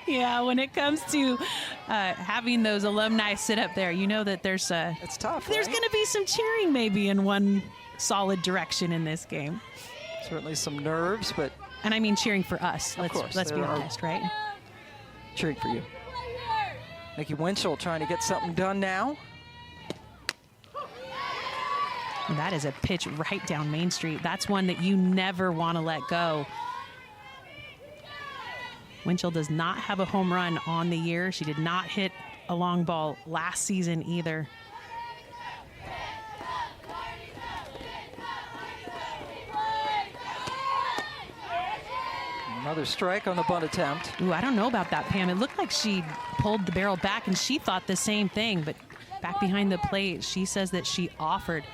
Yeah, when it comes to having those alumni sit up there, you know that there's It's tough, there's right? going to be some cheering maybe in one solid direction in this game. Certainly some nerves, but And I mean cheering for us. Of course, Let's be there are- honest, right? cheering for you. Nikki Winchell trying to get something done now. And that is a pitch right down Main Street. That's one that you never want to let go. Winchell does not have a home run on the year. She did not hit a long ball last season either. Another strike on the bunt attempt. Ooh, I don't know about that, Pam. It looked like she pulled the barrel back and she thought the same thing, but back behind the plate, she says that she offered.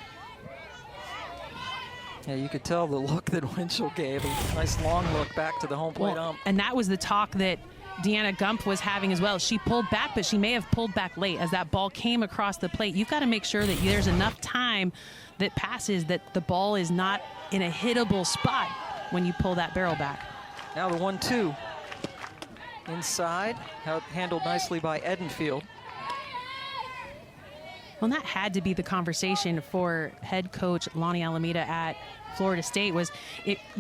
Yeah, you could tell the look that Winchell gave. A nice long look back to the home plate ump. And that was the talk that Deanna Gump was having as well. She pulled back, but she may have pulled back late as that ball came across the plate. You've got to make sure that there's enough time that passes that the ball is not in a hittable spot when you pull that barrel back. Now the 1-2. Inside, handled nicely by Edenfield. Well, that had to be the conversation for head coach Lonnie Alameda at Florida State was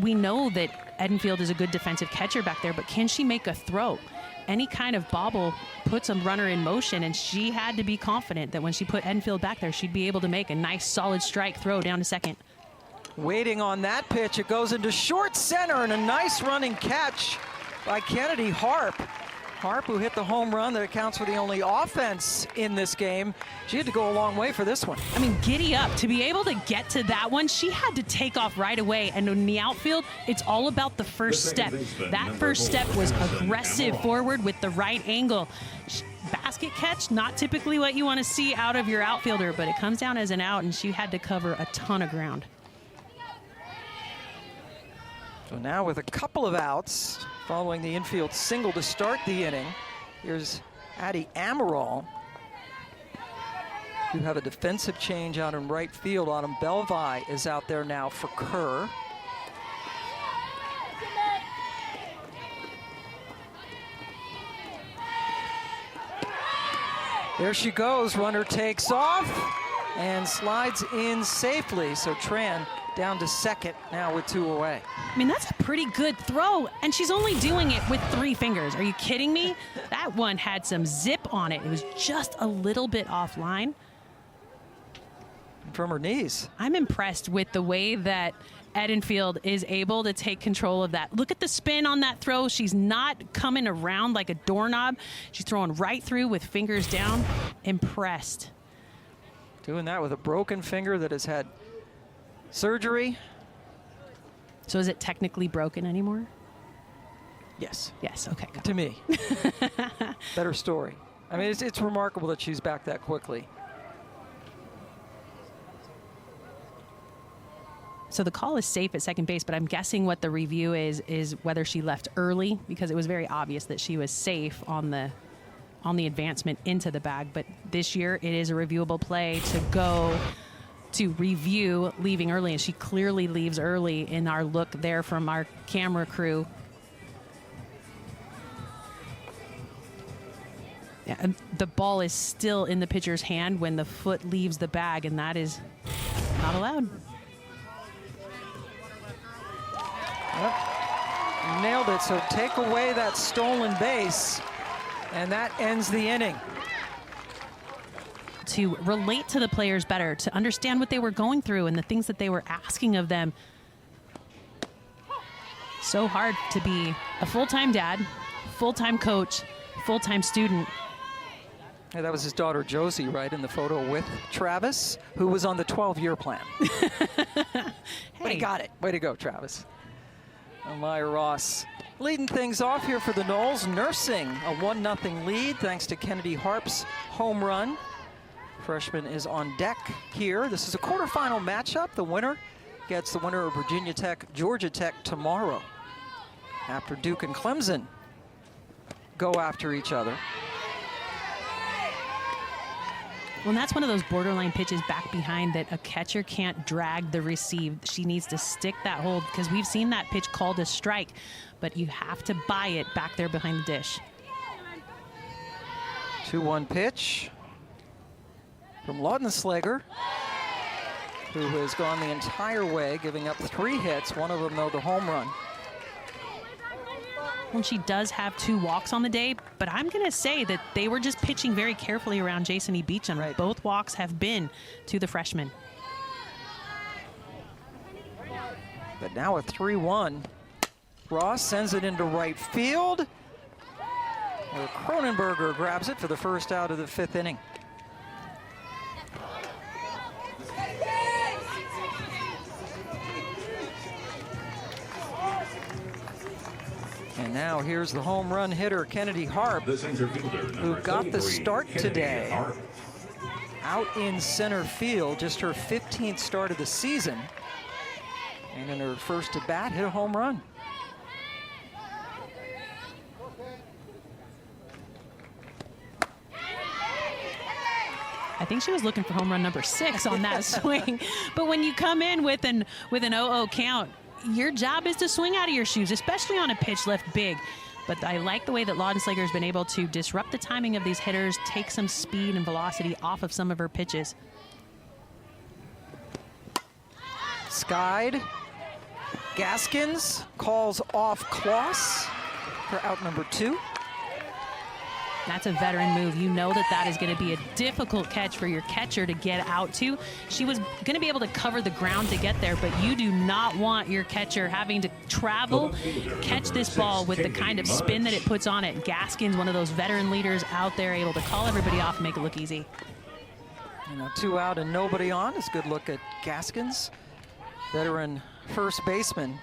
we know that Edenfield is a good defensive catcher back there, but can she make a throw? Any kind of bobble puts a runner in motion, and she had to be confident that when she put Edenfield back there, she'd be able to make a nice solid strike throw down to second. Waiting on that pitch, it goes into short center, and a nice running catch by Kennedy Harp. Harp, who hit the home run that accounts for the only offense in this game. She had to go a long way for this one. I mean, giddy up. To be able to get to that one, she had to take off right away. And in the outfield, it's all about the first step. That first step was aggressive forward with the right angle. Basket catch, not typically what you want to see out of your outfielder, but it comes down as an out, and she had to cover a ton of ground. So now with a couple of outs, following the infield single to start the inning, here's Addie Amaral. You have a defensive change out in right field. Autumn Belvi is out there now for Kerr. There she goes, runner takes off and slides in safely. So Tran down to second now with 2 away. I mean, that's a pretty good throw, and she's only doing it with 3 fingers. Are you kidding me? That one had some zip on it. It was just a little bit offline. From her knees. I'm impressed with the way that Edenfield is able to take control of that. Look at the spin on that throw. She's not coming around like a doorknob. She's throwing right through with fingers down. Impressed. Doing that with a broken finger that has had surgery. So is it technically broken anymore? Yes. Yes, okay. Got it. To me. Better story. I mean, it's remarkable that she's back that quickly. So the call is safe at second base, but I'm guessing what the review is whether she left early, because it was very obvious that she was safe on the advancement into the bag. But this year it is a reviewable play to go to review leaving early, and she clearly leaves early in our look there from our camera crew. Yeah, and the ball is still in the pitcher's hand when the foot leaves the bag, and that is not allowed. Yep. Nailed it. So take away that stolen base, and that ends the inning. to relate to the players better, to understand what they were going through and the things that they were asking of them. So hard to be a full-time dad, full-time coach, full-time student. Yeah, that was his daughter Josie, right, in the photo with Travis, who was on the 12-year plan. But he got it. Way to go, Travis. Maya Ross leading things off here for the Noles, nursing a 1-0 lead thanks to Kennedy Harp's home run. Freshman is on deck here. This is a quarterfinal matchup. The winner gets the winner of Virginia Tech, Georgia Tech tomorrow, after Duke and Clemson go after each other. Well, and that's one of those borderline pitches back behind that a catcher can't drag the receive. She needs to stick that hold, because we've seen that pitch called a strike, but you have to buy it back there behind the dish. 2-1 pitch from Laudenslager, who has gone the entire way, giving up 3 hits, one of them, though, the home run. Well, she does have 2 walks on the day, but I'm going to say that they were just pitching very carefully around Jason E. Beecham. Right. Both walks have been to the freshman. But now a 3-1. Ross sends it into right field, where Cronenberger grabs it for the first out of the 5th inning. And now here's the home run hitter, Kennedy Harp, who got the start today out in center field, just her 15th start of the season. And in her first at bat, hit a home run. I think she was looking for home run number 6 on that swing. But when you come in with an 0-0 count, your job is to swing out of your shoes, especially on a pitch left big. But I like the way that Laudenslager has been able to disrupt the timing of these hitters, take some speed and velocity off of some of her pitches. Skied. Gaskins calls off Kloss for out number 2. That's a veteran move. You know that that is going to be a difficult catch for your catcher to get out to. She was going to be able to cover the ground to get there, but you do not want your catcher having to travel, catch this ball with the kind of spin that it puts on it. Gaskins, one of those veteran leaders out there, able to call everybody off and make it look easy. You know, 2 out and nobody on. It's a good look at Gaskins, veteran first baseman.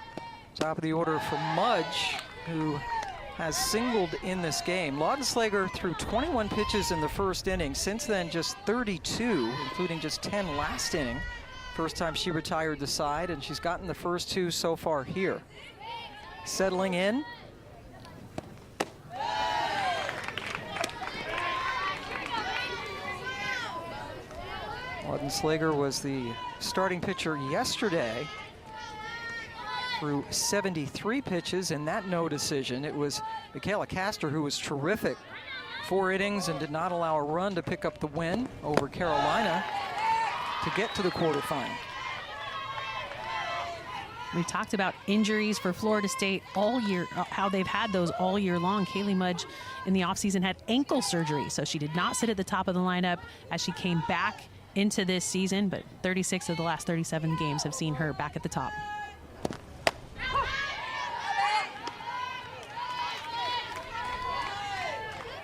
Top of the order for Mudge, who has singled in this game. Laudenslager threw 21 pitches in the first inning. Since then, just 32, including just 10 last inning. First time she retired the side, and she's gotten the first 2 so far here. Settling in. Laudenslager was the starting pitcher yesterday. Through 73 pitches in that no decision. It was Michaela Castor who was terrific. 4 innings and did not allow a run to pick up the win over Carolina to get to the quarterfinal. We've talked about injuries for Florida State all year, how they've had those all year long. Kaylee Mudge in the offseason had ankle surgery, so she did not sit at the top of the lineup as she came back into this season, but 36 of the last 37 games have seen her back at the top.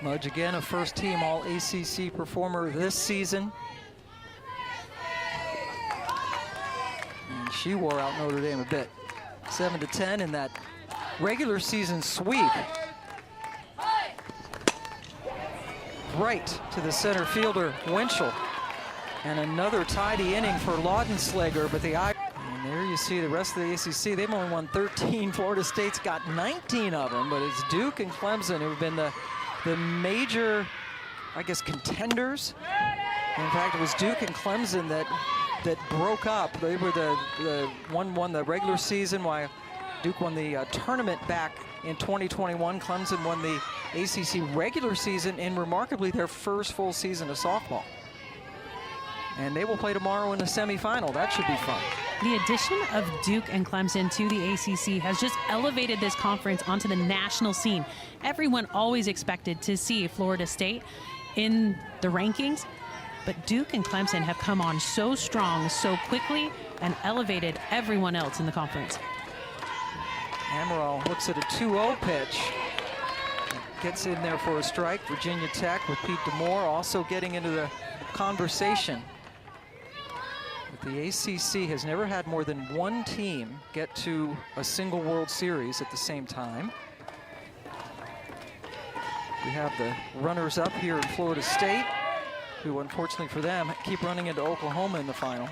Mudge again, a first-team All-ACC performer this season. And she wore out Notre Dame a bit. 7-10 in that regular season sweep. Right to the center fielder, Winchell. And another tidy inning for Laudenslager, but the eye. And there you see the rest of the ACC. They've only won 13. Florida State's got 19 of them, but it's Duke and Clemson who've been the major, I guess, contenders. In fact, it was Duke and Clemson that broke up. They were the one won the regular season, while Duke won the tournament back in 2021. Clemson won the ACC regular season in remarkably their first full season of softball. And they will play tomorrow in the semifinal. That should be fun. The addition of Duke and Clemson to the ACC has just elevated this conference onto the national scene. Everyone always expected to see Florida State in the rankings, But Duke and Clemson have come on so strong, so quickly, and elevated everyone else in the conference. Amaral looks at a 2-0 pitch. Gets in there for a strike. Virginia Tech with Pete Demore also getting into the conversation. But the ACC has never had more than one team get to a single World Series at the same time. We have the runners-up here in Florida State, who unfortunately for them keep running into Oklahoma in the final.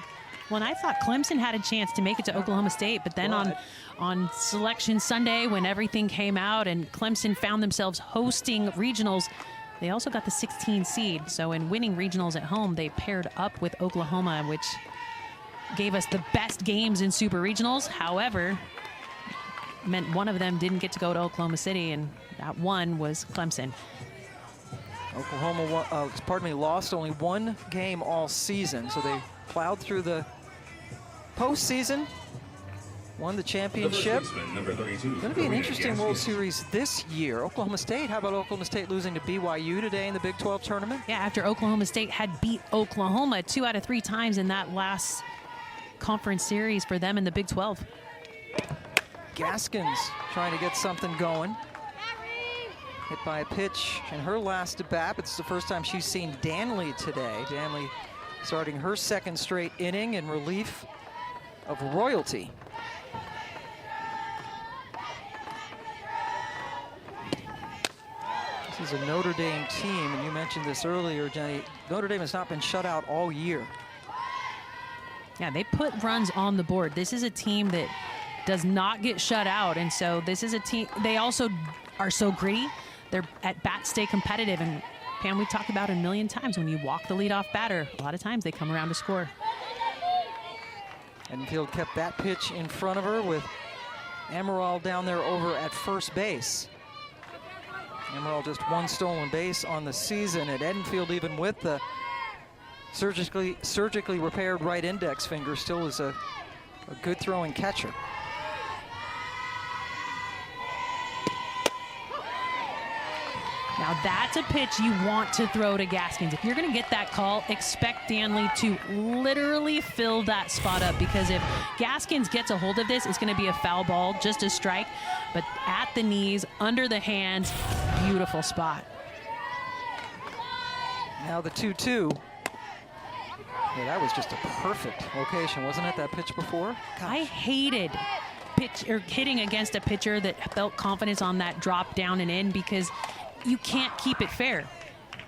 Well, and I thought Clemson had a chance to make it to Oklahoma State, but then on Selection Sunday, when everything came out and Clemson found themselves hosting regionals, they also got the 16 seed. So in winning regionals at home, they paired up with Oklahoma, which gave us the best games in super regionals. However, meant one of them didn't get to go to Oklahoma City, and that one was Clemson. Oklahoma, lost only one game all season, so they plowed through the postseason, won the championship. Going to be an interesting World Series this year. Oklahoma State, how about Oklahoma State losing to BYU today in the Big 12 tournament? Yeah, after Oklahoma State had beat Oklahoma 2 out of 3 times in that last conference series for them in the Big 12. Gaskins trying to get something going. Hit by a pitch in her last at bat. It's the first time she's seen Danley today. Danley starting her second straight inning in relief of Royalty. This is a Notre Dame team, and you mentioned this earlier, Jenny. Notre Dame has not been shut out all year. Yeah, they put runs on the board. This is a team that does not get shut out, and so this is a team, they also are so gritty. They're at bat stay competitive, and Pam, we've talked about it a million times, when you walk the leadoff batter, a lot of times they come around to score. Enfield kept that pitch in front of her with Amaral down there over at first base. Amaral just one stolen base on the season at Enfield, even with the surgically repaired right index finger, still is a good throwing catcher. Now that's a pitch you want to throw to Gaskins. If you're going to get that call, expect Danley to literally fill that spot up, because if Gaskins gets a hold of this, it's going to be a foul ball, just a strike. But at the knees, under the hands, beautiful spot. Now the 2-2. Yeah, that was just a perfect location, wasn't it, that pitch before? Gosh. I hated hitting against a pitcher that felt confidence on that drop down and in, because you can't keep it fair.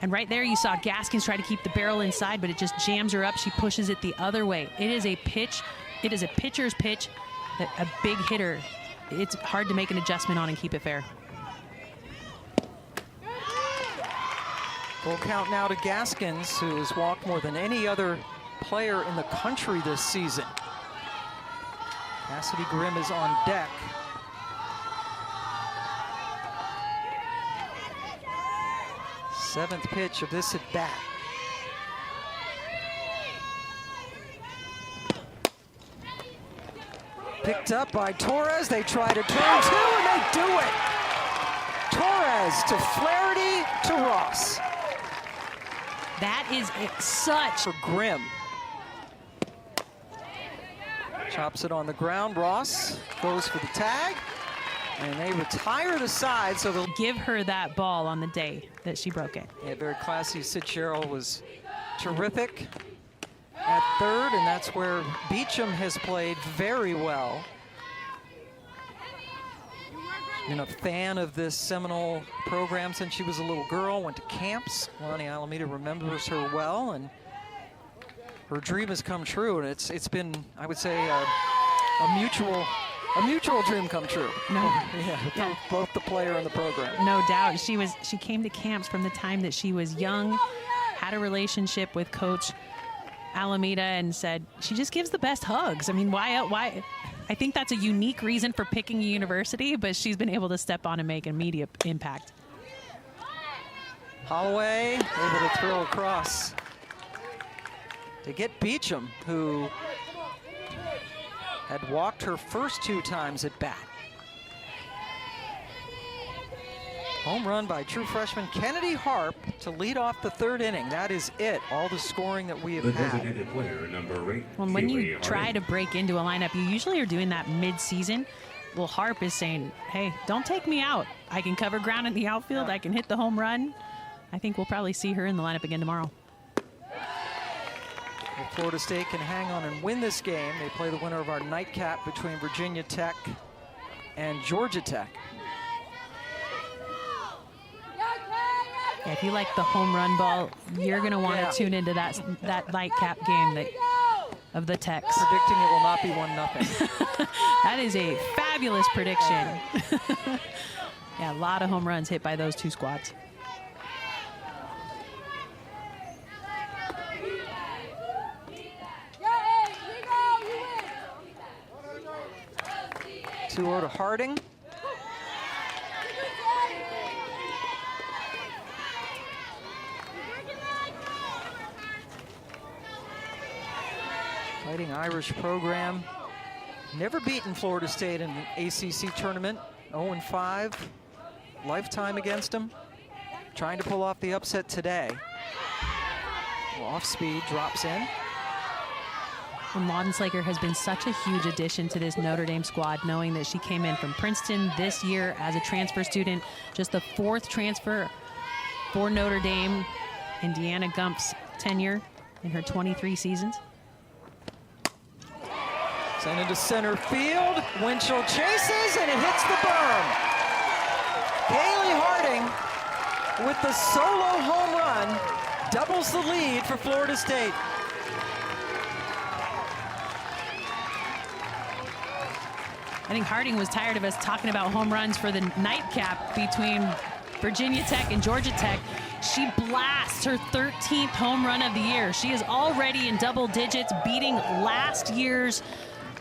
And right there you saw Gaskins try to keep the barrel inside, but it just jams her up. She pushes it the other way. It is a pitch. It is a pitcher's pitch that a big hitter, it's hard to make an adjustment on and keep it fair. Full count now to Gaskins, who has walked more than any other player in the country this season. Cassidy Grimm is on deck. Seventh pitch of this at bat. Picked up by Torres. They try to turn two, and they do it. Torres to Flaherty to Ross. That is such for Grimm. Chops it on the ground. Ross goes for the tag, and they retire the side, so they'll give her that ball on the day that she broke it. Yeah, very classy. Sid Sherrill was terrific at third, and that's where Beecham has played very well. She's been a fan of this Seminole program since she was a little girl, went to camps. Lonnie Alameda remembers her well, and her dream has come true, and it's been, I would say, a mutual dream come true. No, yeah, both the player and the program. No doubt. She came to camps from the time that she was young, had a relationship with Coach Alameda, and said she just gives the best hugs. I mean, why? I think that's a unique reason for picking a university, but she's been able to step on and make an immediate impact. Holloway able to throw across to get Beecham, who had walked her first 2 times at bat. Home run by true freshman Kennedy Harp to lead off the third inning. That is it, all the scoring that we have The had. designated player, number 8. Well, when you Kaylee try Harding. to break into a lineup, you usually are doing that mid-season. Well, Harp is saying, hey, don't take me out. I can cover ground in the outfield. I can hit the home run. I think we'll probably see her in the lineup again tomorrow. If Florida State can hang on and win this game, they play the winner of our nightcap between Virginia Tech and Georgia Tech. Yeah, if you like the home run ball, you're going to want to tune into that nightcap game of the Techs. Predicting it will not be 1-0. That is a fabulous prediction. Yeah, a lot of home runs hit by those two squads. Two to Harding. Fighting Irish program. Never beaten Florida State in an ACC tournament. 0-5. Lifetime against them. Trying to pull off the upset today. Well, off speed, drops in. And Laudenslager has been such a huge addition to this Notre Dame squad, knowing that she came in from Princeton this year as a transfer student, just the 4th transfer for Notre Dame in Deanna Gump's tenure in her 23 seasons. Sent into center field. Winchell chases, and it hits the berm. Kaylee Harding with the solo home run doubles the lead for Florida State. I think Harding was tired of us talking about home runs for the nightcap between Virginia Tech and Georgia Tech. She blasts her 13th home run of the year. She is already in double digits, beating last year's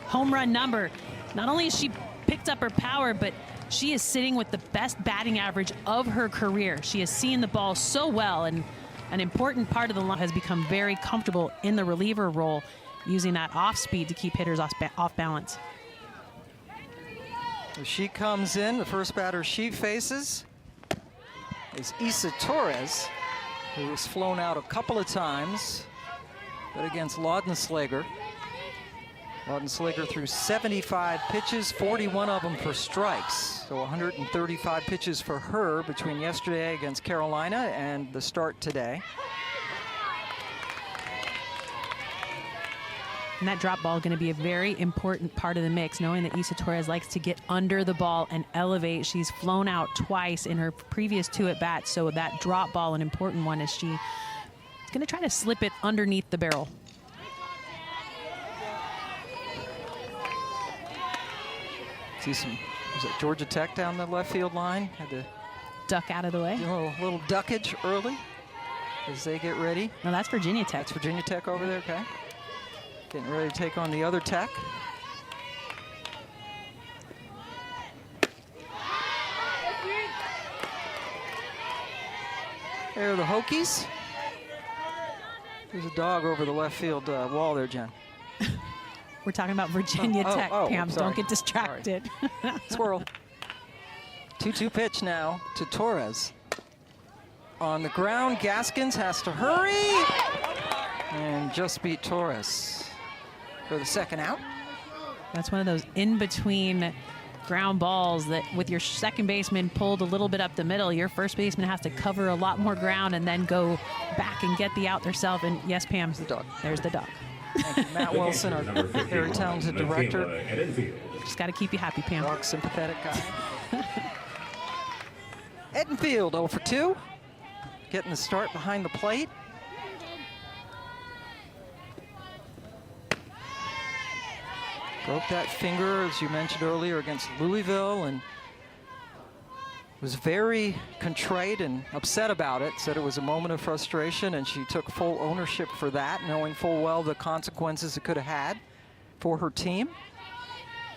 home run number. Not only has she picked up her power, but she is sitting with the best batting average of her career. She has seen the ball so well, and an important part of the line has become very comfortable in the reliever role, using that off speed to keep hitters off balance. As she comes in, the first batter she faces is Issa Torres, who was flown out a couple of times, but against Laudenslager. Laudenslager threw 75 pitches, 41 of them for strikes. So 135 pitches for her between yesterday against Carolina and the start today. And that drop ball going to be a very important part of the mix, knowing that Issa Torres likes to get under the ball and elevate. She's flown out twice in her previous 2 at-bats, so that drop ball, an important one, as she's going to try to slip it underneath the barrel. See some, was it Georgia Tech down the left field line? Had to Duck out of the way. do a little duckage early as they get ready. No, that's Virginia Tech. That's Virginia Tech over there, okay. Getting ready to take on the other Tech. There are the Hokies. There's a dog over the left field wall there, Jen. We're talking about Virginia Tech, Pam. sorry. Don't get distracted. Squirrel. 2-2 pitch now to Torres. On the ground, Gaskins has to hurry and just beat Torres for the second out. That's one of those in-between ground balls that with your second baseman pulled a little bit up the middle, your first baseman has to cover a lot more ground and then go back and get the out themselves. And yes, Pam, The dog. there's the dog. Thank you, Matt Wilson, our very talented director. Just got to keep you happy, Pam. Dog sympathetic guy. Edenfield 0 for 2. Getting the start behind the plate. Broke that finger, as you mentioned earlier, against Louisville, and was very contrite and upset about it. Said it was a moment of frustration, and she took full ownership for that, knowing full well the consequences it could have had for her team,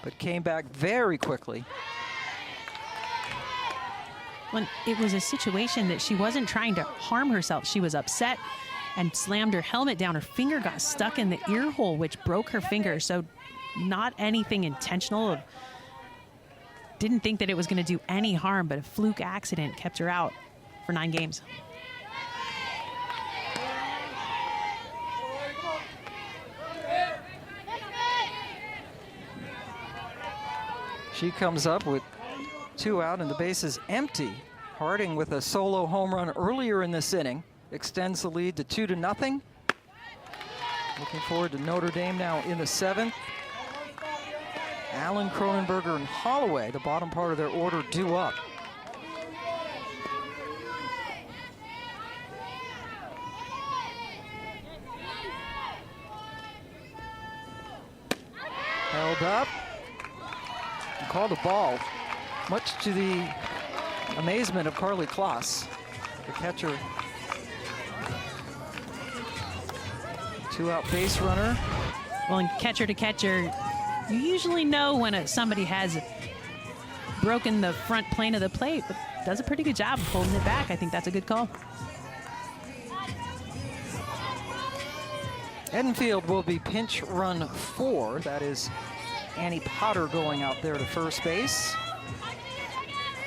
but came back very quickly. When it was a situation that she wasn't trying to harm herself. She was upset and slammed her helmet down. Her finger got stuck in the ear hole, which broke her finger. So not anything intentional of didn't think that it was going to do any harm, but a fluke accident kept her out for 9 games. She comes up with 2 out and the base is empty. Harding with a solo home run earlier in this inning extends the lead to 2-0. Looking forward to Notre Dame now in the 7th. Allen, Cronenberger, and Holloway, the bottom part of their order, due up. Held up. And called a ball, much to the amazement of Carly Kloss, the catcher. 2-out base runner. Well, in catcher to catcher, you usually know when somebody has broken the front plane of the plate, but does a pretty good job of holding it back. I think that's a good call. Edenfield will be pinch run 4. That is Annie Potter going out there to first base.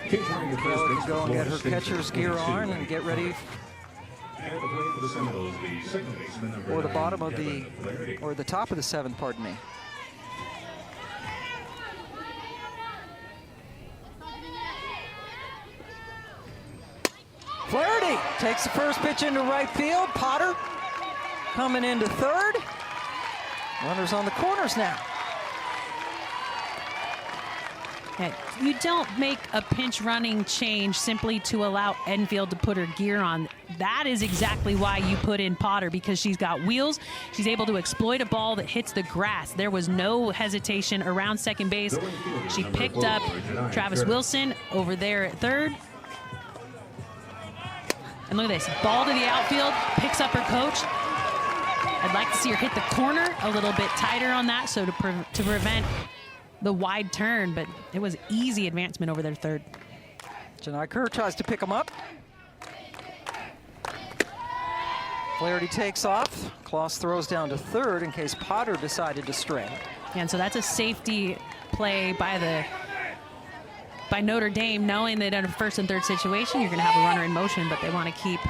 Pitch running to first Taylor base can go and get her for Florida State, catcher's gear 22. on and get ready At the plate for the Seminoles, the second baseman, number for the 9, bottom of the, Kevin Flaherty. or the top of the 7th, pardon me. Flaherty takes the first pitch into right field. Potter coming into third. Runners on the corners now. Yeah, you don't make a pinch running change simply to allow Edenfield to put her gear on. That is exactly why you put in Potter, because she's got wheels. She's able to exploit a ball that hits the grass. There was no hesitation around second base. She picked up Travis Wilson over there at third. And look at this, ball to the outfield, picks up her coach. I'd like to see her hit the corner a little bit tighter on that, so to prevent the wide turn, but it was easy advancement over their third. Janai Kerr tries to pick him up. Flaherty takes off. Kloss throws down to third in case Potter decided to stray. And so that's a safety play by Notre Dame, knowing that in a first and third situation, you're going to have a runner in motion, but they want to keep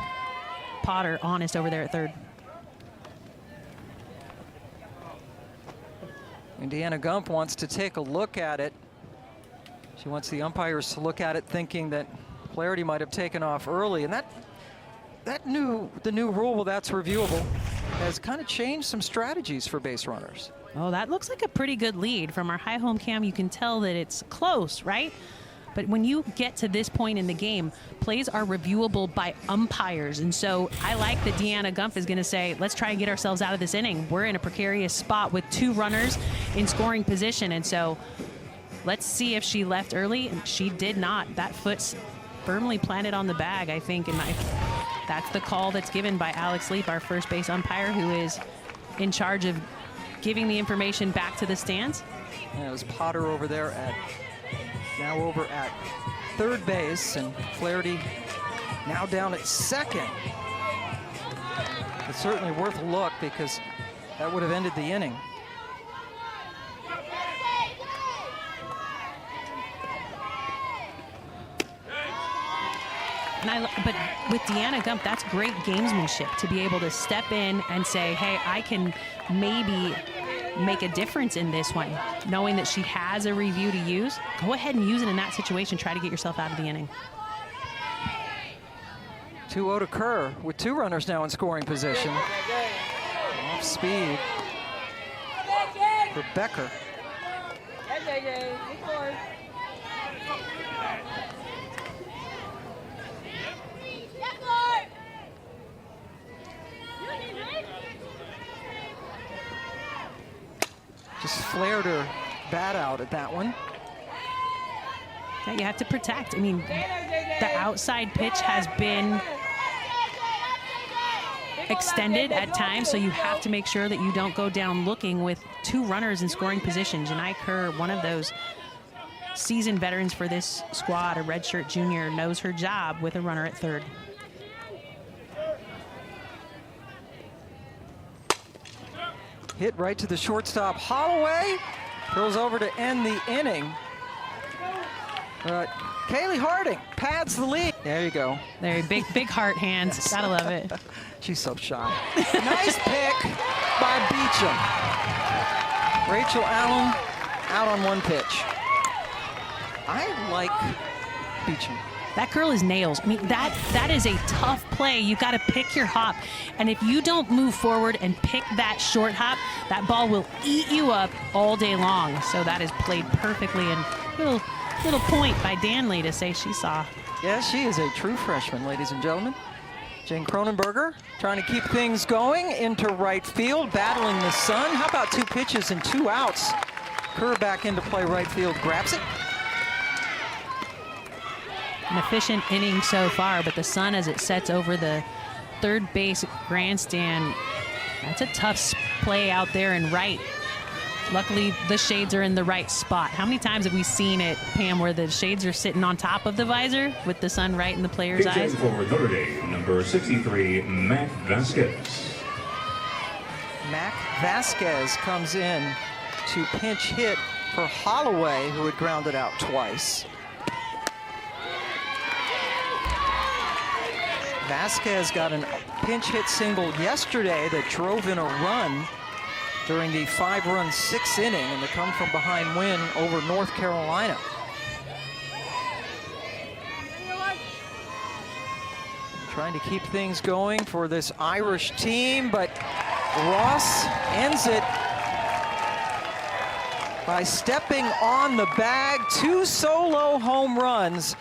Potter honest over there at third. Indiana Gump wants to take a look at it. She wants the umpires to look at it, thinking that Flaherty might have taken off early, and the new rule, well, that's reviewable, has kind of changed some strategies for base runners. Oh, that looks like a pretty good lead. From our high home cam, you can tell that it's close, right? But when you get to this point in the game, plays are reviewable by umpires. And so I like that Deanna Gumpf is going to say, let's try and get ourselves out of this inning. We're in a precarious spot with 2 runners in scoring position. And so let's see if she left early. And she did not. That foot's firmly planted on the bag, I think. And that's the call that's given by Alex Leap, our first base umpire, who is in charge of giving the information back to the stands. And it was Potter over there now over at third base, and Flaherty now down at second. It's certainly worth a look, because that would have ended the inning. But with Deanna Gump, that's great gamesmanship to be able to step in and say, hey, I can maybe make a difference in this one, knowing that she has a review to use. Go ahead and use it in that situation. Try to get yourself out of the inning. 2-0 to Kerr with 2 runners now in scoring position. Off speed for Becker. Just flared her bat out at that one. Yeah, you have to protect. I mean, the outside pitch has been extended at times, so you have to make sure that you don't go down looking with 2 runners in scoring position. Janai Kerr, one of those seasoned veterans for this squad, a redshirt junior, knows her job with a runner at third. Hit right to the shortstop. Holloway throws over to end the inning. Kaylee Harding pads the lead. There you go. There, big heart hands. Yes. Gotta love it. She's so shy. Nice pick by Beecham. Rachel Allen out on one pitch. I like Beecham. That girl is nails. I mean, that is a tough play. You got to pick your hop. And if you don't move forward and pick that short hop, that ball will eat you up all day long. So that is played perfectly. And little point by Danley to say she saw. Yeah, she is a true freshman, ladies and gentlemen. Jane Cronenberger trying to keep things going into right field, battling the sun. How about 2 pitches and 2 outs? Kerr back into play right field, grabs it. An efficient inning so far, but the sun as it sets over the third base grandstand, that's a tough play out there in right. Luckily, the shades are in the right spot. How many times have we seen it, Pam, where the shades are sitting on top of the visor with the sun right in the player's eyes? Pitching for Notre Dame, number 63, Mac Vasquez. Mac Vasquez comes in to pinch hit for Holloway, who had grounded out twice. Vasquez got a pinch hit single yesterday that drove in a run during the 5-run 6th inning in the come from behind win over North Carolina. Trying to keep things going for this Irish team, but Ross ends it by stepping on the bag. 2 solo home runs.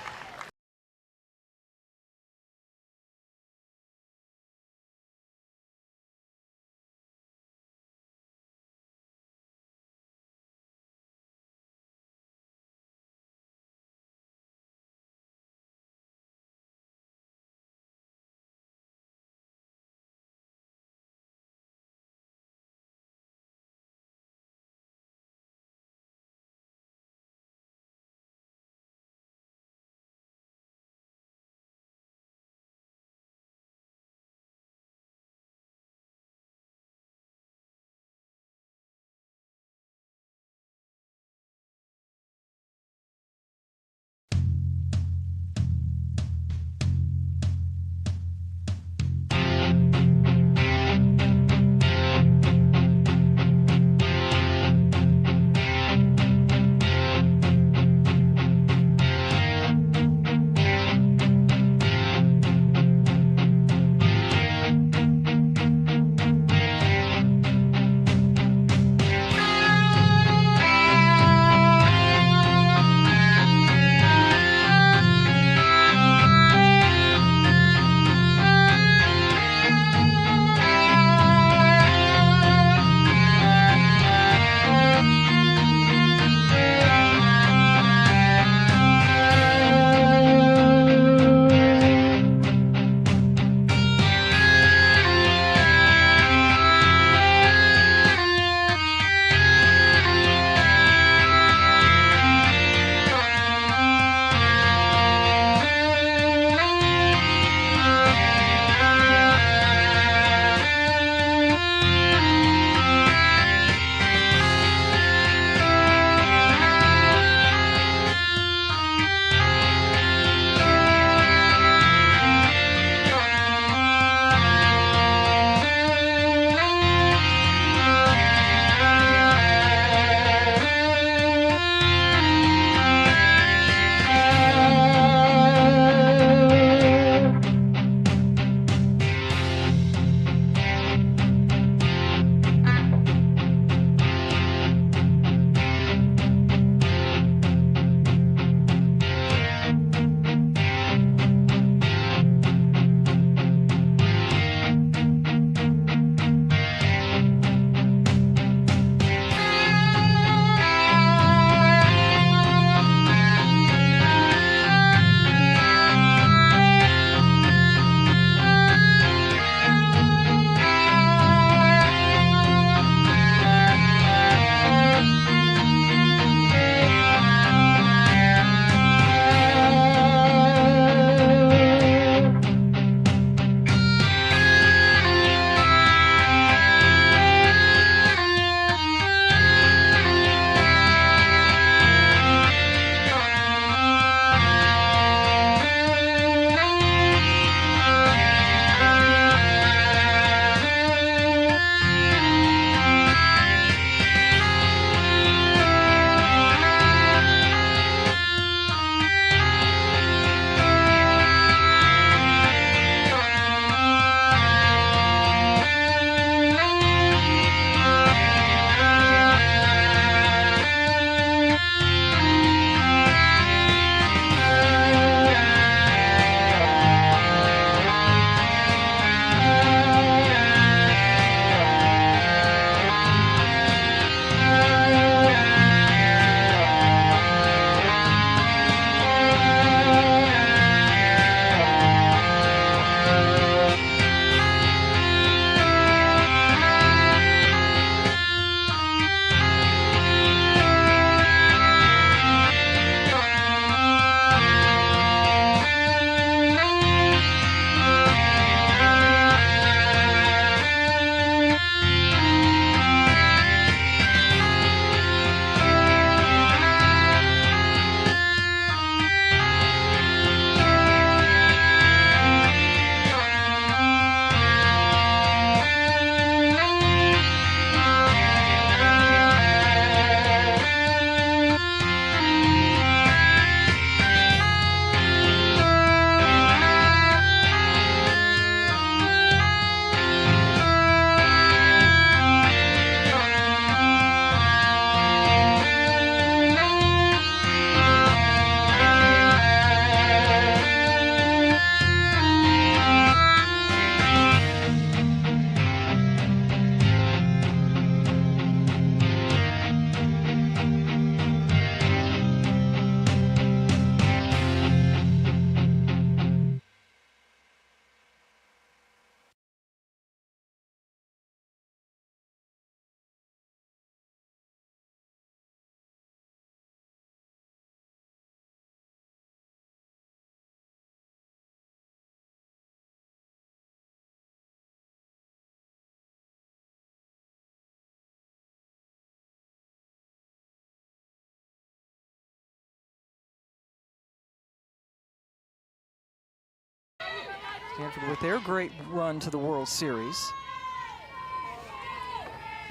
Stanford with their great run to the World Series.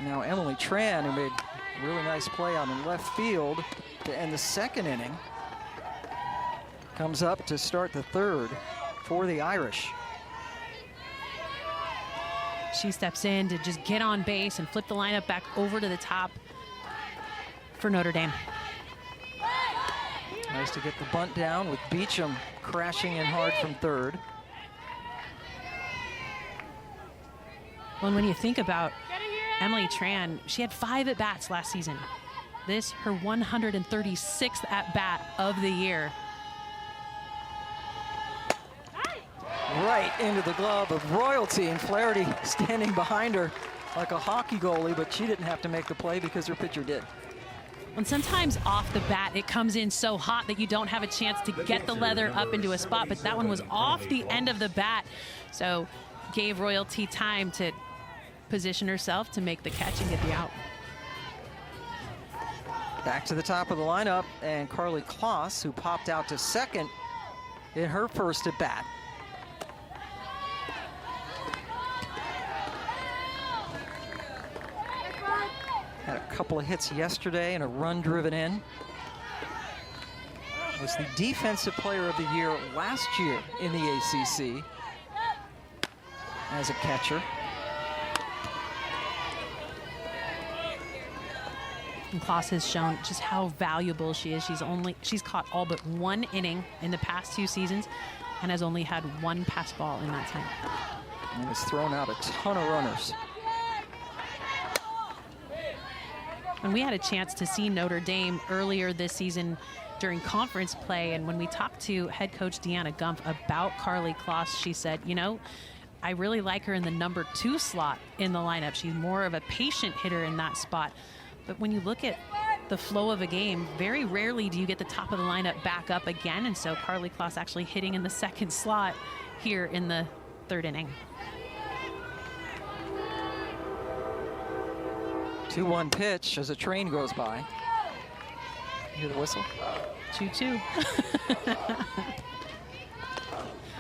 Now Emily Tran, who made a really nice play out in left field to end the second inning, comes up to start the third for the Irish. She steps in to just get on base and flip the lineup back over to the top for Notre Dame. Nice to get the bunt down with Beecham crashing in hard from third. Well, and when you think about Emily Tran, she had 5 at-bats last season. This, her 136th at-bat of the year. Right into the glove of Royalty, and Flaherty standing behind her like a hockey goalie, but she didn't have to make the play because her pitcher did. And sometimes off the bat, it comes in so hot that you don't have a chance to get the leather up into a spot, but that one was off the end of the bat. So gave Royalty time to position herself to make the catch and get the out. Back to the top of the lineup, and Carly Kloss, who popped out to second in her first at bat. Had a couple of hits yesterday and a run driven in. Was the defensive player of the year last year in the ACC as a catcher. And Kloss has shown just how valuable she is. She's caught all but 1 inning in the past 2 seasons and has only had 1 pass ball in that time. And has thrown out a ton of runners. And we had a chance to see Notre Dame earlier this season during conference play, and when we talked to head coach Deanna Gumpf about Carly Kloss, she said, you know, I really like her in the number 2 slot in the lineup. She's more of a patient hitter in that spot. But when you look at the flow of a game, very rarely do you get the top of the lineup back up again, and so Carly Kloss actually hitting in the 2nd slot here in the 3rd inning. 2-1 pitch as a train goes by. Hear the whistle? 2-2.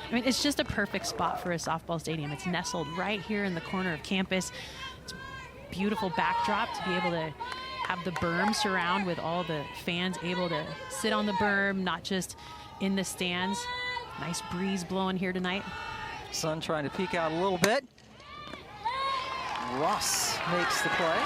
I mean, it's just a perfect spot for a softball stadium. It's nestled right here in the corner of campus. It's a beautiful backdrop to be able to have the berm surround with all the fans able to sit on the berm, not just in the stands. Nice breeze blowing here tonight. Sun trying to peek out a little bit. Ross makes the play.